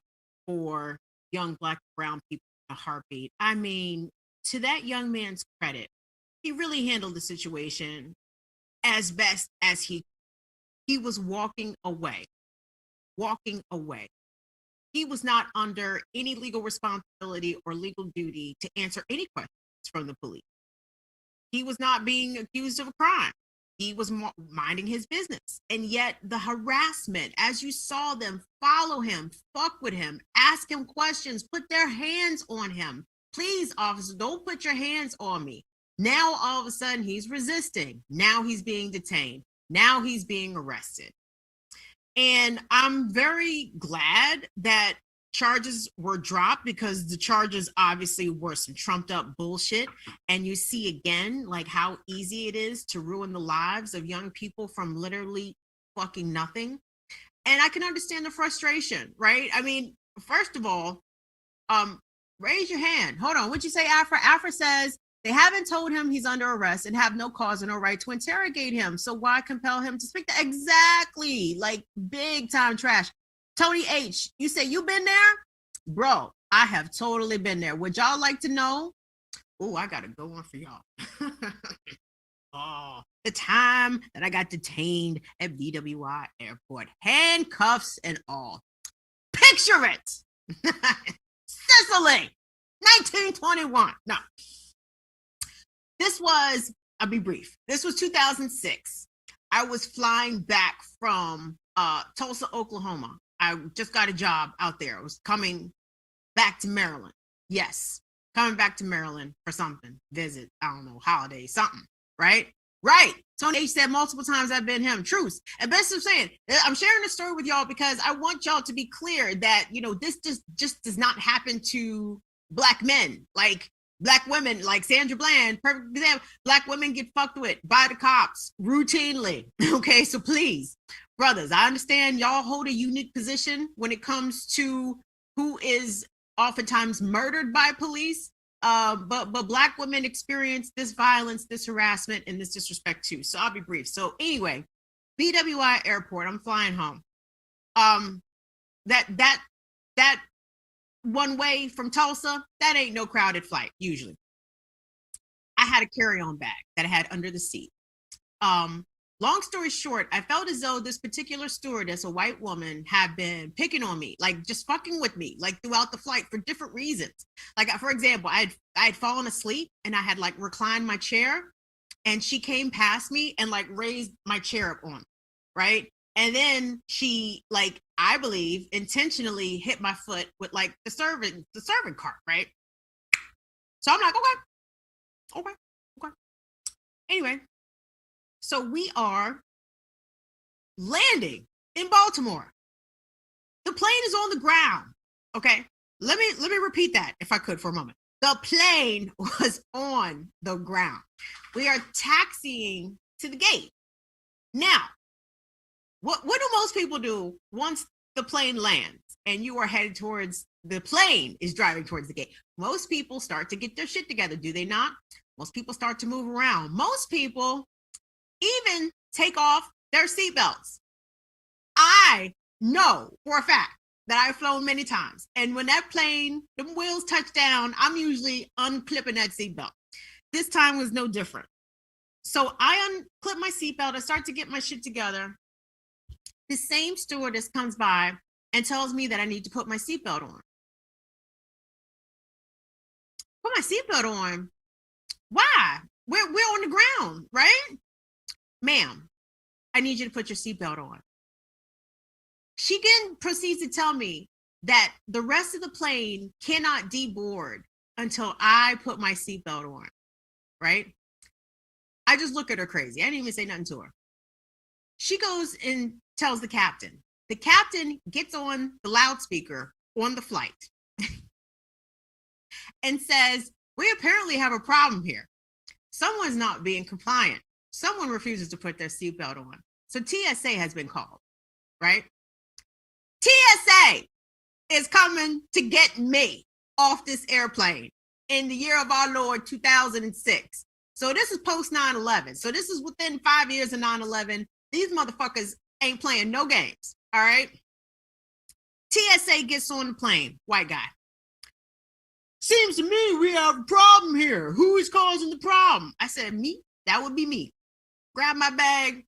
for young Black and brown people in a heartbeat. I mean, to that young man's credit, he really handled the situation as best as he was walking away. walking away. He was not under any legal responsibility or legal duty to answer any questions from the police. He was not being accused of a crime. He was minding his business. And yet the harassment, as you saw them follow him, fuck with him, ask him questions, put their hands on him. Please, officer, don't put your hands on me. Now, all of a sudden, he's resisting. Now he's being detained. Now he's being arrested. And I'm very glad that charges were dropped, because the charges obviously were some trumped up bullshit. And you see again, like, how easy it is to ruin the lives of young people from literally fucking nothing. And I can understand the frustration, right? I mean, first of all, raise your hand. Hold on. What'd you say, Afra? Afra says they haven't told him he's under arrest and have no cause and no right to interrogate him. So why compel him to speak? Exactly. Like, big time trash. Tony H, you say you been there? Bro, I have totally been there. Would y'all like to know? Oh, I got to go on for y'all. Oh, the time that I got detained at BWI Airport, handcuffs and all. Picture it. Sicily, 1921. No. This was, I'll be brief. This was 2006. I was flying back from Tulsa, Oklahoma. I just got a job out there. I was coming back to Maryland. Yes, coming back to Maryland for something. Visit, I don't know, holiday, something, right? Right. Tony H said multiple times I've been him. Truth. And best of saying, I'm sharing this story with y'all because I want y'all to be clear that, you know, this just does not happen to Black men. Like, Black women, like Sandra Bland, perfect example. Black women get fucked with by the cops routinely. Okay, so please, brothers, I understand y'all hold a unique position when it comes to who is oftentimes murdered by police. But Black women experience this violence, this harassment, and this disrespect too. So I'll be brief. So anyway, BWI Airport, I'm flying home. That one way from Tulsa, that ain't no crowded flight usually. I had a carry-on bag that I had under the seat. Long story short, I felt as though this particular stewardess, a white woman, had been picking on me, like just fucking with me, like throughout the flight for different reasons. Like, for example, I had fallen asleep and I had like reclined my chair, and she came past me and like raised my chair up on me, right? And then she, like, I believe intentionally hit my foot with like the servant cart, right? So I'm like, okay. Anyway, so we are landing in Baltimore. The plane is on the ground. Okay, let me repeat that if I could for a moment. The plane was on the ground. We are taxiing to the gate. Now, what do most people do once the plane lands and you are headed towards, the plane is driving towards the gate? Most people start to get their shit together, do they not? Most people start to move around. Most people even take off their seatbelts. I know for a fact that I've flown many times. And when that plane, the wheels touch down, I'm usually unclipping that seatbelt. This time was no different. So I unclip my seatbelt. I start to get my shit together. The same stewardess comes by and tells me that I need to put my seatbelt on. Put my seatbelt on? Why? We're on the ground, right? Ma'am, I need you to put your seatbelt on. She then proceeds to tell me that the rest of the plane cannot deboard until I put my seatbelt on, right? I just look at her crazy. I didn't even say nothing to her. She goes and tells the captain. The captain gets on the loudspeaker on the flight and says, we apparently have a problem here. Someone's not being compliant. Someone refuses to put their seatbelt on. So TSA has been called, right? TSA is coming to get me off this airplane in the year of our Lord 2006. So this is post 9/11. So this is within 5 years of 9/11. These motherfuckers ain't playing no games, all right? TSA gets on the plane, white guy. Seems to me we have a problem here. Who is causing the problem? I said, me? That would be me. Grab my bag,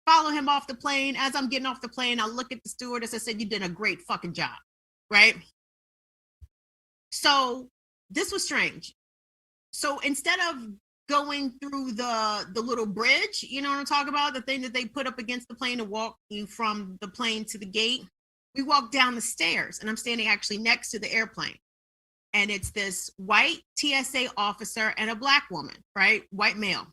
follow him off the plane. As I'm getting off the plane, I look at the stewardess. I said, you did a great fucking job, right? So this was strange. So instead of going through the little bridge, you know what I'm talking about? The thing that they put up against the plane to walk you from the plane to the gate. We walked down the stairs, and I'm standing actually next to the airplane. And it's this white TSA officer and a black woman, right? White male.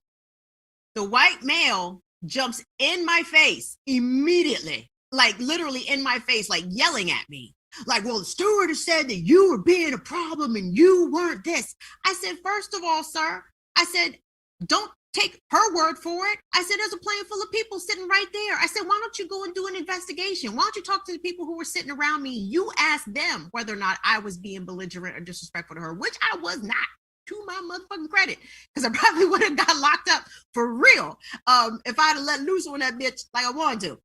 The white male jumps in my face immediately, like literally in my face, like yelling at me. Like, well, the stewardess said that you were being a problem and you weren't this. I said, first of all, sir, I said, don't take her word for it. I said, there's a plane full of people sitting right there. I said, why don't you go and do an investigation? Why don't you talk to the people who were sitting around me? You ask them whether or not I was being belligerent or disrespectful to her, which I was not, to my motherfucking credit, because I probably would have got locked up for real if I'd have let loose on that bitch like I wanted to.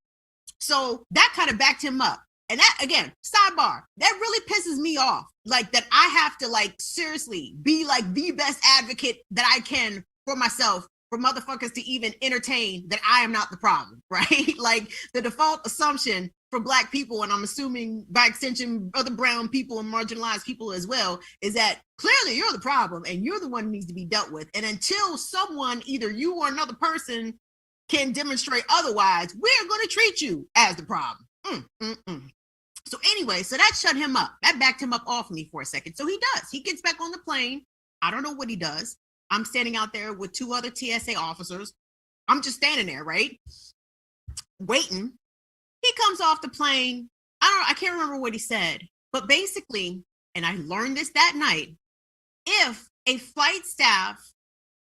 So that kind of backed him up. And that, again, sidebar, that really pisses me off. Like that I have to like seriously be like the best advocate that I can for myself, for motherfuckers to even entertain that I am not the problem, right? Like the default assumption for Black people, and I'm assuming by extension other brown people and marginalized people as well, is that clearly you're the problem and you're the one who needs to be dealt with. And until someone, either you or another person, can demonstrate otherwise, we're going to treat you as the problem. So anyway, so that shut him up. That backed him up off me for a second. So he does. He gets back on the plane. I don't know what he does. I'm standing out there with 2 other TSA officers. I'm just standing there, right? Waiting. He comes off the plane. I can't remember what he said, but basically, and I learned this that night, if a flight staff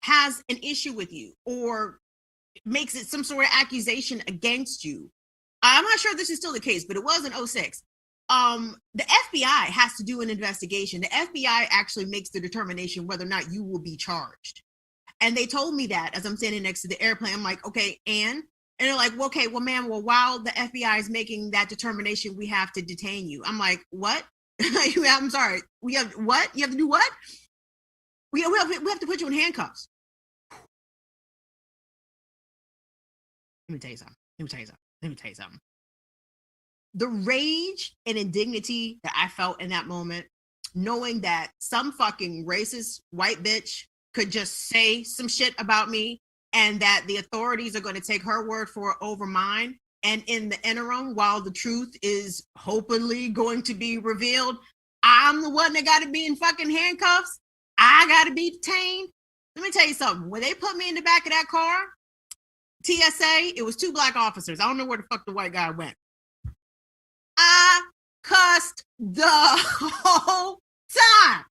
has an issue with you or makes it some sort of accusation against you, I'm not sure if this is still the case, but it was in 2006. The FBI has to do an investigation. The FBI actually makes the determination whether or not you will be charged. And they told me that as I'm standing next to the airplane. I'm like, okay, and they're like, well, okay, well, ma'am, well, while the FBI is making that determination, we have to detain you. I'm like, what? I'm sorry. We have what? You have to do what? We have to put you in handcuffs. Let me tell you something. The rage and indignity that I felt in that moment, knowing that some fucking racist white bitch could just say some shit about me and that the authorities are going to take her word for it over mine. And in the interim, while the truth is hopefully going to be revealed, I'm the one that got to be in fucking handcuffs. I got to be detained. Let me tell you something. When they put me in the back of that car, TSA, it was 2 Black officers. I don't know where the fuck the white guy went. I cussed the whole time.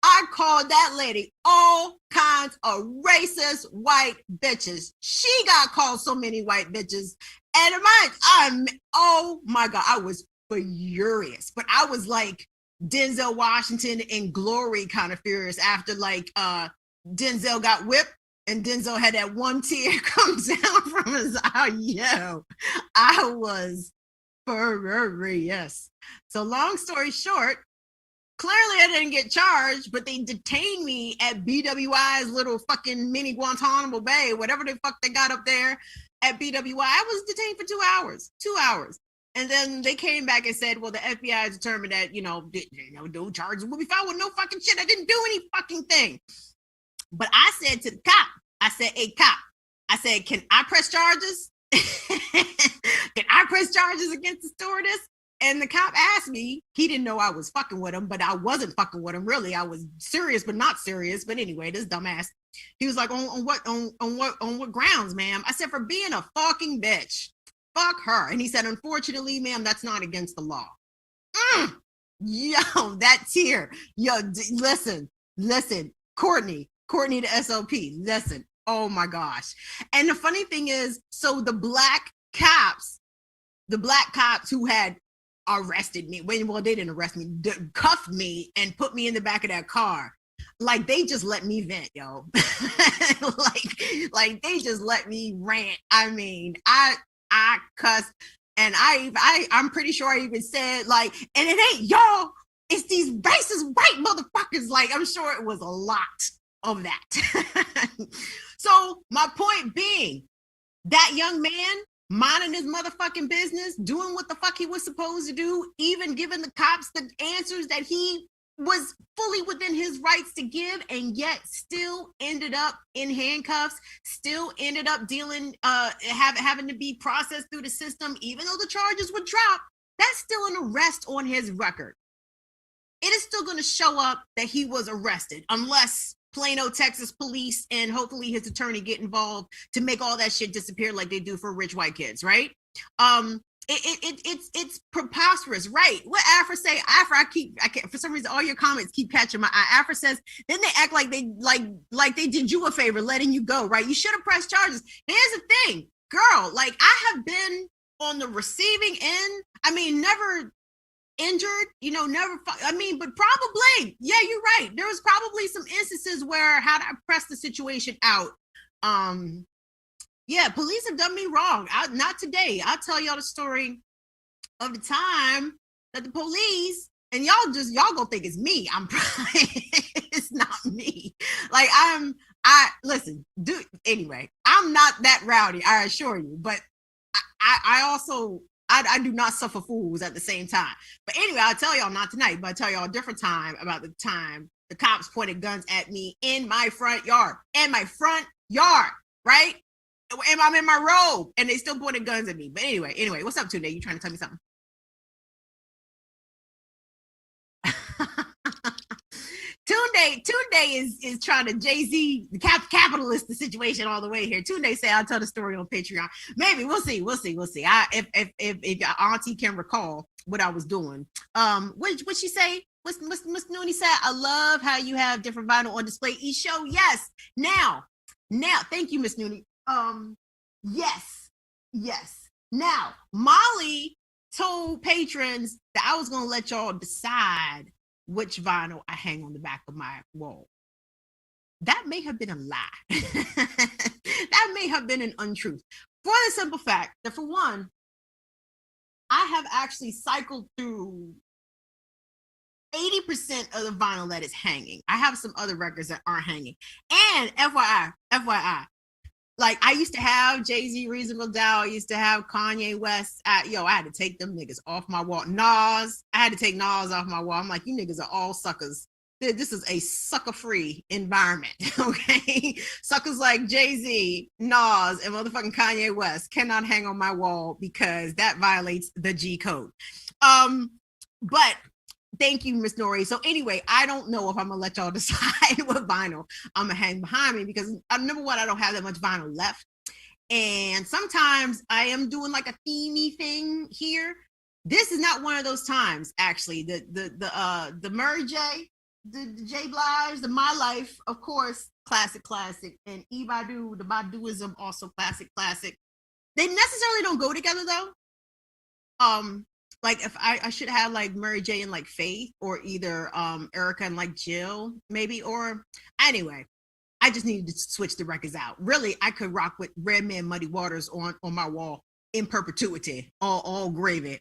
I called that lady all kinds of racist white bitches. She got called so many white bitches. And oh my God, I was furious. But I was like Denzel Washington in Glory kind of furious after like Denzel got whipped. And Denzel had that one tear come down from his eye. Yo, I was furious. So long story short, clearly I didn't get charged, but they detained me at BWI's little fucking mini Guantanamo Bay, whatever the fuck they got up there at BWI. I was detained for 2 hours. 2 hours. And then they came back and said, well, the FBI determined that, no charges will be filed with no fucking shit. I didn't do any fucking thing. But I said to the cop, I said, hey, cop, I said, can I press charges? Can I press charges against the stewardess? And the cop asked me, he didn't know I was fucking with him, but I wasn't fucking with him. Really, I was serious, but not serious. But anyway, this dumbass, he was like, on what grounds, ma'am? I said, for being a fucking bitch. Fuck her. And he said, unfortunately, ma'am, that's not against the law. Yo, that tear. Yo, listen, Courtney the SOP, listen, oh my gosh. And the funny thing is, so the black cops who had arrested me, well, they didn't arrest me, cuffed me and put me in the back of that car. Like they just let me vent, yo. like they just let me rant. I mean, I cussed and I'm pretty sure I even said like, and it ain't y'all, it's these racist white motherfuckers. Like, I'm sure it was a lot of that. So my point being, that young man minding his motherfucking business, doing what the fuck he was supposed to do, even giving the cops the answers that he was fully within his rights to give, and yet still ended up in handcuffs, still ended up dealing, having to be processed through the system, even though the charges were dropped. That's still an arrest on his record. It is still going to show up that he was arrested, unless Plano, Texas police and hopefully his attorney get involved to make all that shit disappear like they do for rich white kids, right? It's preposterous, right? What Afra say? Afra, I can't for some reason all your comments keep catching my eye. Afra says, then they act like they did you a favor letting you go, right? You should have pressed charges. Here's the thing, girl, like I have been on the receiving end. I mean, never injured, never, but probably, yeah, you're right. There was probably some instances where had I pressed the situation out, yeah, police have done me wrong. Not today. I'll tell y'all the story of the time that the police, and y'all gonna think it's me. It's not me. Like listen, anyway, I'm not that rowdy, I assure you, but I also, I do not suffer fools at the same time. But anyway, I'll tell y'all, not tonight, but I'll tell y'all a different time about the time the cops pointed guns at me in my front yard, right? And I'm in my robe and they still pointed guns at me. But anyway, what's up, Tunde? You trying to tell me something? Tunde is trying to Jay-Z capitalist the situation all the way here. Tunde say I'll tell the story on Patreon. Maybe we'll see. If your auntie can recall what I was doing. What she say? Miss Noonie said, I love how you have different vinyl on display each show. Yes. Now, thank you, Miss Noonie. Yes. Now, Molly told patrons that I was gonna let y'all decide which vinyl I hang on the back of my wall. That may have been a lie. That may have been an untruth. For the simple fact that, for one, I have actually cycled through 80% of the vinyl that is hanging. I have some other records that aren't hanging. And FYI, like I used to have Jay-Z, Reasonable Doubt. I used to have Kanye West. I had to take them niggas off my wall. Nas, I had to take Nas off my wall. I'm like, you niggas are all suckers. This is a sucker-free environment, okay? Suckers like Jay-Z, Nas, and motherfucking Kanye West cannot hang on my wall because that violates the G code. But thank you, Miss Nori. So anyway, I don't know if I'm gonna let y'all decide what vinyl I'm gonna hang behind me, because number one, I don't have that much vinyl left. And sometimes I am doing like a themey thing here. This is not one of those times, actually. The Murray J, the J Blige, the My Life, of course, classic. And Ibadu, the Baduism, also classic. They necessarily don't go together though. Like if I should have like Murray J and like Faith, or either Erica and like Jill, maybe, or anyway, I just needed to switch the records out. Really, I could rock with Redman Muddy Waters on my wall in perpetuity. All gravy.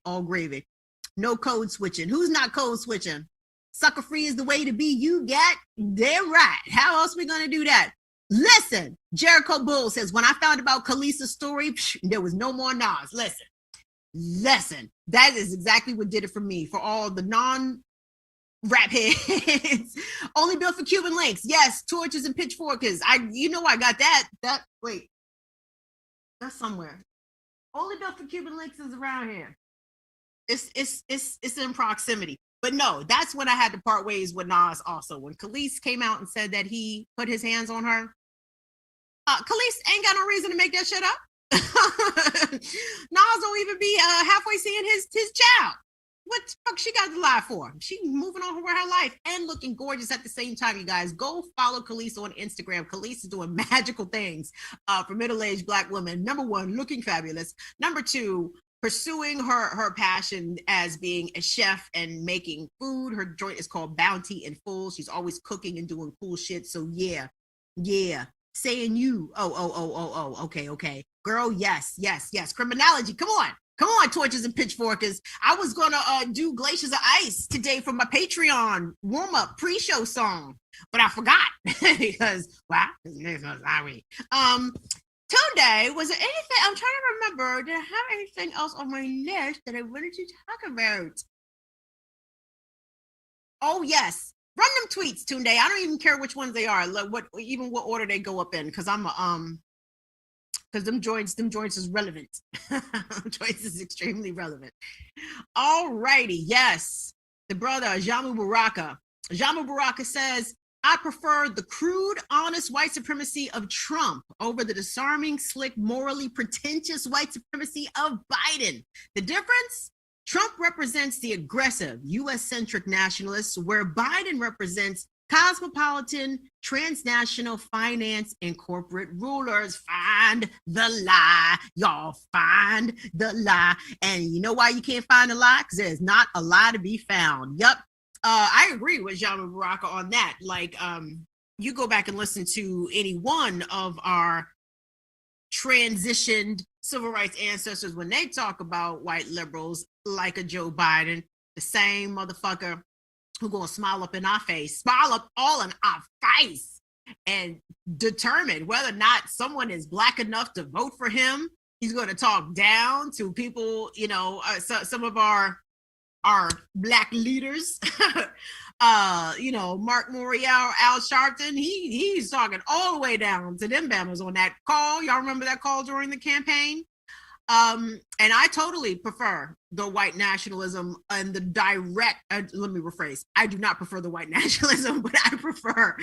No code switching. Who's not code switching? Sucker free is the way to be. You got damn right. How else we gonna do that? Listen, Jericho Bull says, when I found about Khaleesi's story, there was no more Nas. Listen, that is exactly what did it for me. For all the non-rap heads, only built for Cuban links. Yes, torches and pitchforks. I got that. Wait, that's somewhere. Only built for Cuban links is around here. It's in proximity. But no, that's when I had to part ways with Nas also. When Khalees came out and said that he put his hands on her, Khalees ain't got no reason to make that shit up. Nas don't even be halfway seeing his child. What the fuck she got to lie for? She moving on with her life and looking gorgeous at the same time, you guys. Go follow Khalees on Instagram. Khalees is doing magical things for middle-aged Black women. Number one, looking fabulous. Number two, pursuing her passion as being a chef and making food. Her joint is called Bounty and Full. She's always cooking and doing cool shit. So yeah. Saying you, okay. Girl, yes. Criminology, come on. Come on, torches and pitchforkers. I was gonna do Glaciers of Ice today for my Patreon warm-up pre-show song, but I forgot because sorry. Today, was there anything? I'm trying to remember. Did I have anything else on my list that I wanted to talk about? Oh yes, run them tweets, Tunde. I don't even care which ones they are. Like what order they go up in, because I'm a because them joints is relevant. Joints is extremely relevant. All righty, yes. The brother Jamu Baraka. Jamu Baraka says, I prefer the crude, honest white supremacy of Trump over the disarming, slick, morally pretentious white supremacy of Biden. The difference? Trump represents the aggressive, US-centric nationalists, where Biden represents cosmopolitan, transnational finance and corporate rulers. Find the lie, y'all. Find the lie. And you know why you can't find a lie? Because there's not a lie to be found. Yep. I agree with Jean Baraka on that. Like, you go back and listen to any one of our transitioned civil rights ancestors when they talk about white liberals like a Joe Biden, the same motherfucker who gonna smile up in our face, smile up all in our face, and determine whether or not someone is black enough to vote for him. He's going to talk down to people, you know, some of our black leaders. You know, Mark Morial, Al Sharpton, he's talking all the way down to them Bammers on that call. Y'all remember that call during the campaign? And I totally prefer the white nationalism and the direct, let me rephrase, I do not prefer the white nationalism, but I prefer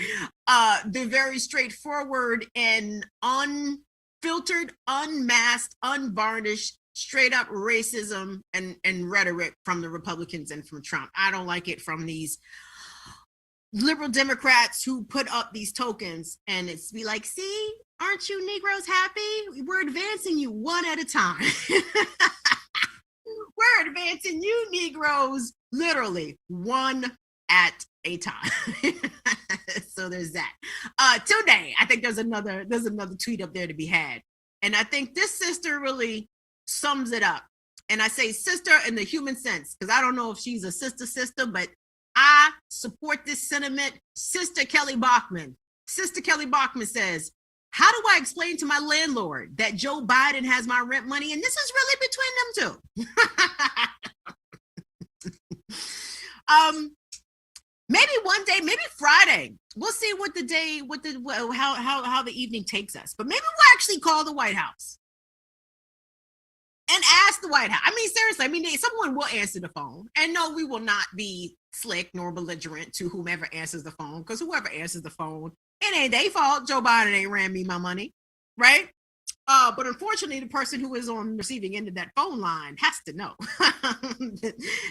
the very straightforward and unfiltered, unmasked, unvarnished, straight up racism and rhetoric from the Republicans and from Trump. I don't like it from these liberal Democrats who put up these tokens and it's be like, see, aren't you Negroes happy? We're advancing you one at a time. We're advancing you Negroes literally one at a time. So there's that. Today, I think there's another tweet up there to be had. And I think this sister really sums it up. And I say sister in the human sense, because I don't know if she's a sister, but I support this sentiment. Sister Kelly Bachman. Sister Kelly Bachman says, how do I explain to my landlord that Joe Biden has my rent money? And this is really between them two. Maybe one day, maybe Friday, we'll see what the day, how the evening takes us. But maybe we'll actually call the White House and ask the White House. I mean, seriously, I mean, someone will answer the phone. And no, we will not be slick nor belligerent to whomever answers the phone, because whoever answers the phone, it ain't their fault. Joe Biden ain't ran me my money, right? But unfortunately, the person who is on the receiving end of that phone line has to know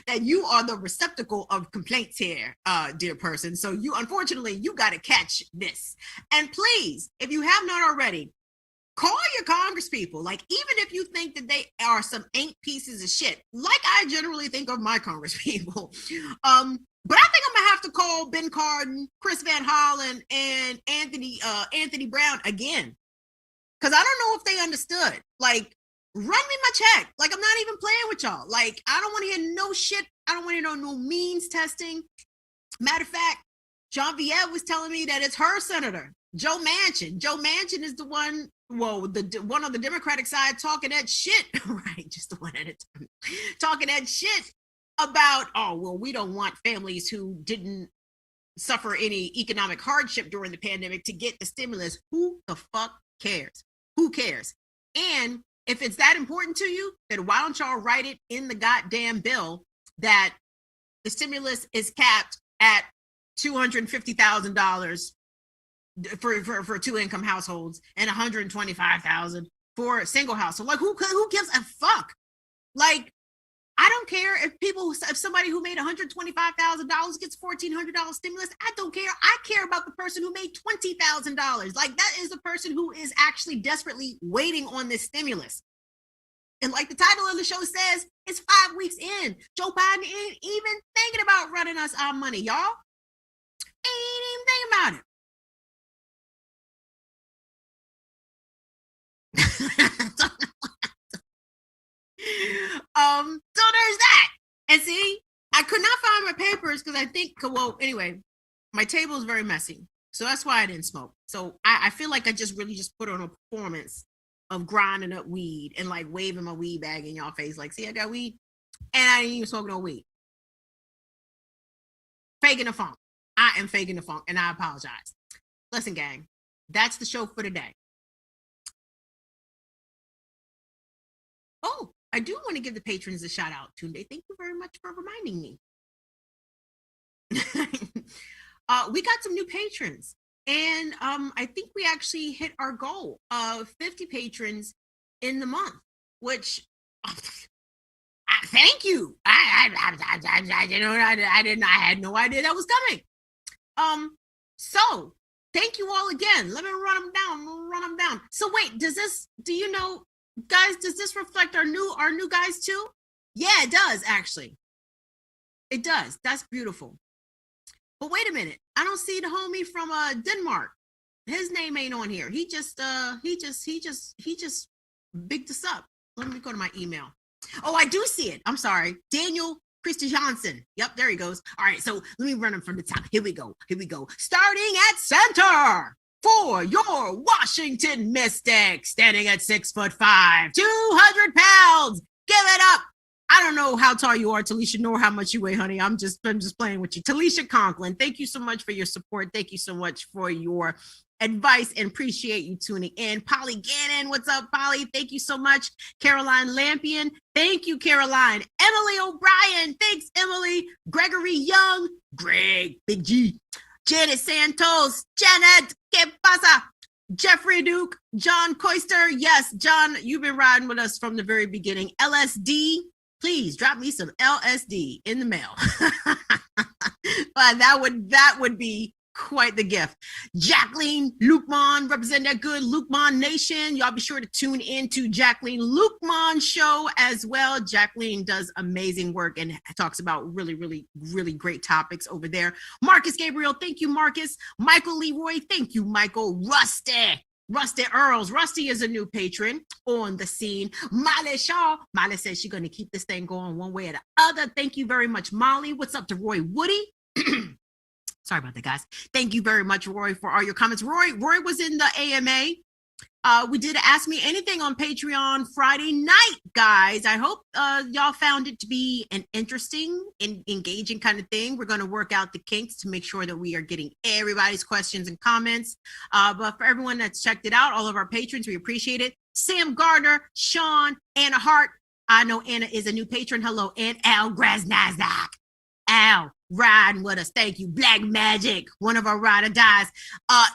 that you are the receptacle of complaints here, dear person. So unfortunately, you got to catch this. And please, if you have not already, call your congresspeople. Like, even if you think that they are some ain't pieces of shit, like I generally think of my congresspeople. But I think I'm gonna have to call Ben Cardin, Chris Van Hollen, and Anthony Brown again. Because I don't know if they understood. Like, run me my check. Like, I'm not even playing with y'all. Like, I don't want to hear no shit. I don't want to hear no means testing. Matter of fact, Jean Viette was telling me that it's her senator, Joe Manchin. Joe Manchin is the one, well, the one on the Democratic side talking that shit, right? Just the one at a time. Talking that shit about, oh, well, we don't want families who didn't suffer any economic hardship during the pandemic to get the stimulus. Who the fuck cares? Who cares? And if it's that important to you, then why don't y'all write it in the goddamn bill that the stimulus is capped at $250,000 for two-income households and $125,000 for a single household. Like, who gives a fuck? Like, I don't care if somebody who made $125,000 gets $1,400 stimulus. I don't care. I care about the person who made $20,000. Like, that is the person who is actually desperately waiting on this stimulus. And like the title of the show says, it's 5 weeks in. Joe Biden ain't even thinking about running us our money, y'all. Ain't even thinking about it. So there's that. And see, I could not find my papers because I think, well, anyway, my table is very messy. So that's why I didn't smoke. So I feel like I just really just put on a performance of grinding up weed and like waving my weed bag in y'all face. Like, see, I got weed. And I didn't even smoke no weed. Faking the funk. I am faking the funk, and I apologize. Listen, gang, that's the show for today. Oh, I do want to give the patrons a shout out. Tunde, thank you very much for reminding me. We got some new patrons, and I think we actually hit our goal of 50 patrons in the month, which thank you. I had no idea that was coming. So thank you all again. Let me run them down. So wait, do you know, guys, does this reflect our new guys too? Yeah, it does actually. It does. That's beautiful. But wait a minute. I don't see the homie from Denmark. His name ain't on here. He just bigged us up. Let me go to my email. Oh, I do see it. I'm sorry. Daniel Christy Johnson. Yep, there he goes. All right, so let me run him from the top. Here we go. Starting at center for your Washington Mystics, standing at 6'5", 200 pounds. Give it up. I don't know how tall you are, Talisha, nor how much you weigh, honey. I'm just playing with you. Talisha Conklin, thank you so much for your support. Thank you so much for your advice and appreciate you tuning in. Polly Gannon, what's up, Polly? Thank you so much. Caroline Lampion, thank you, Caroline. Emily O'Brien, thanks, Emily. Gregory Young, Greg, Big G. Janet Santos, Janet, ¿qué pasa? Jeffrey Duke, John Coister, yes, John, you've been riding with us from the very beginning. LSD, please drop me some LSD in the mail. That would be quite the gift. Jacqueline Lukman, represent that good Lukman Nation. Y'all be sure to tune in to Jacqueline Lukman show as well. Jacqueline does amazing work and talks about really, really, really great topics over there. Marcus Gabriel, thank you, Marcus. Michael Leroy, thank you, Michael. Rusty Earls. Rusty is a new patron on the scene. Molly Shaw. Molly says she's going to keep this thing going one way or the other. Thank you very much, Molly. What's up to Roy Woody? Sorry about that, guys. Thank you very much, Roy, for all your comments. Roy was in the AMA. We did Ask Me Anything on Patreon Friday night, guys. I hope y'all found it to be an interesting and engaging kind of thing. We're going to work out the kinks to make sure that we are getting everybody's questions and comments. But for everyone that's checked it out, all of our patrons, we appreciate it. Sam Gardner, Sean, Anna Hart. I know Anna is a new patron. Hello, and Al Grasnazak. Al, riding with us. Thank you. Black Magic, one of our ride or dies.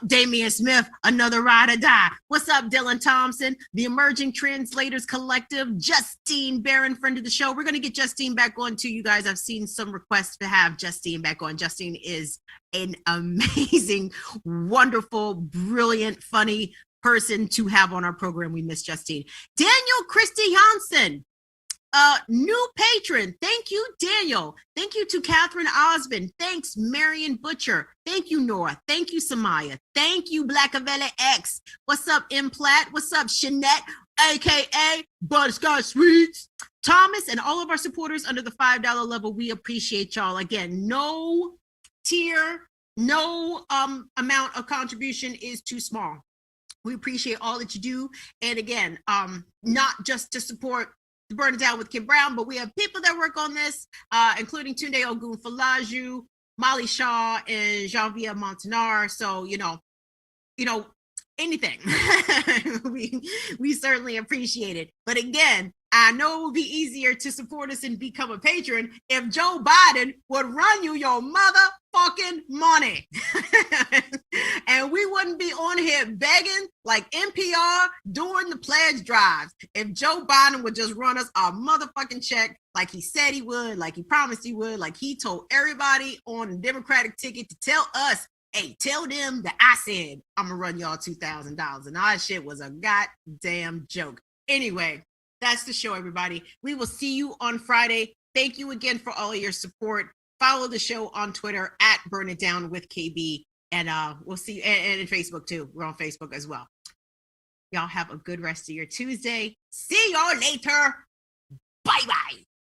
Damian Smith, another ride or die. What's up, Dylan Thompson? The Emerging Translators Collective. Justine Barron, friend of the show. We're going to get Justine back on too, you guys. I've seen some requests to have Justine back on. Justine is an amazing, wonderful, brilliant, funny person to have on our program. We miss Justine. Daniel Christy Hansen. New patron. Thank you, Daniel. Thank you to Catherine Osmond. Thanks, Marion Butcher. Thank you, Nora. Thank you, Samaya. Thank you, Blackavella X. What's up, M. Platt? What's up, Shanette, aka Butterscotch Sweets? Thomas and all of our supporters under the $5 level. We appreciate y'all. Again, no tier, no amount of contribution is too small. We appreciate all that you do. And again, not just to support Burn It Down with Kim Brown, but we have people that work on this, including Tunde Ogun Falaju, Molly Shaw, and Jean-Pierre Montanar. So, you know, anything. we certainly appreciate it. But again, I know it would be easier to support us and become a patron if Joe Biden would run you your motherfucking money. And we wouldn't be on here begging like NPR during the pledge drives. If Joe Biden would just run us our motherfucking check like he said he would, like he promised he would, like he told everybody on the Democratic ticket to tell us, hey, tell them that I said I'm gonna run y'all $2,000. And all that shit was a goddamn joke. Anyway, that's the show, everybody. We will see you on Friday. Thank you again for all of your support. Follow the show on Twitter at Burn It Down with KB. And we'll see you, and in Facebook too. We're on Facebook as well. Y'all have a good rest of your Tuesday. See y'all later. Bye-bye.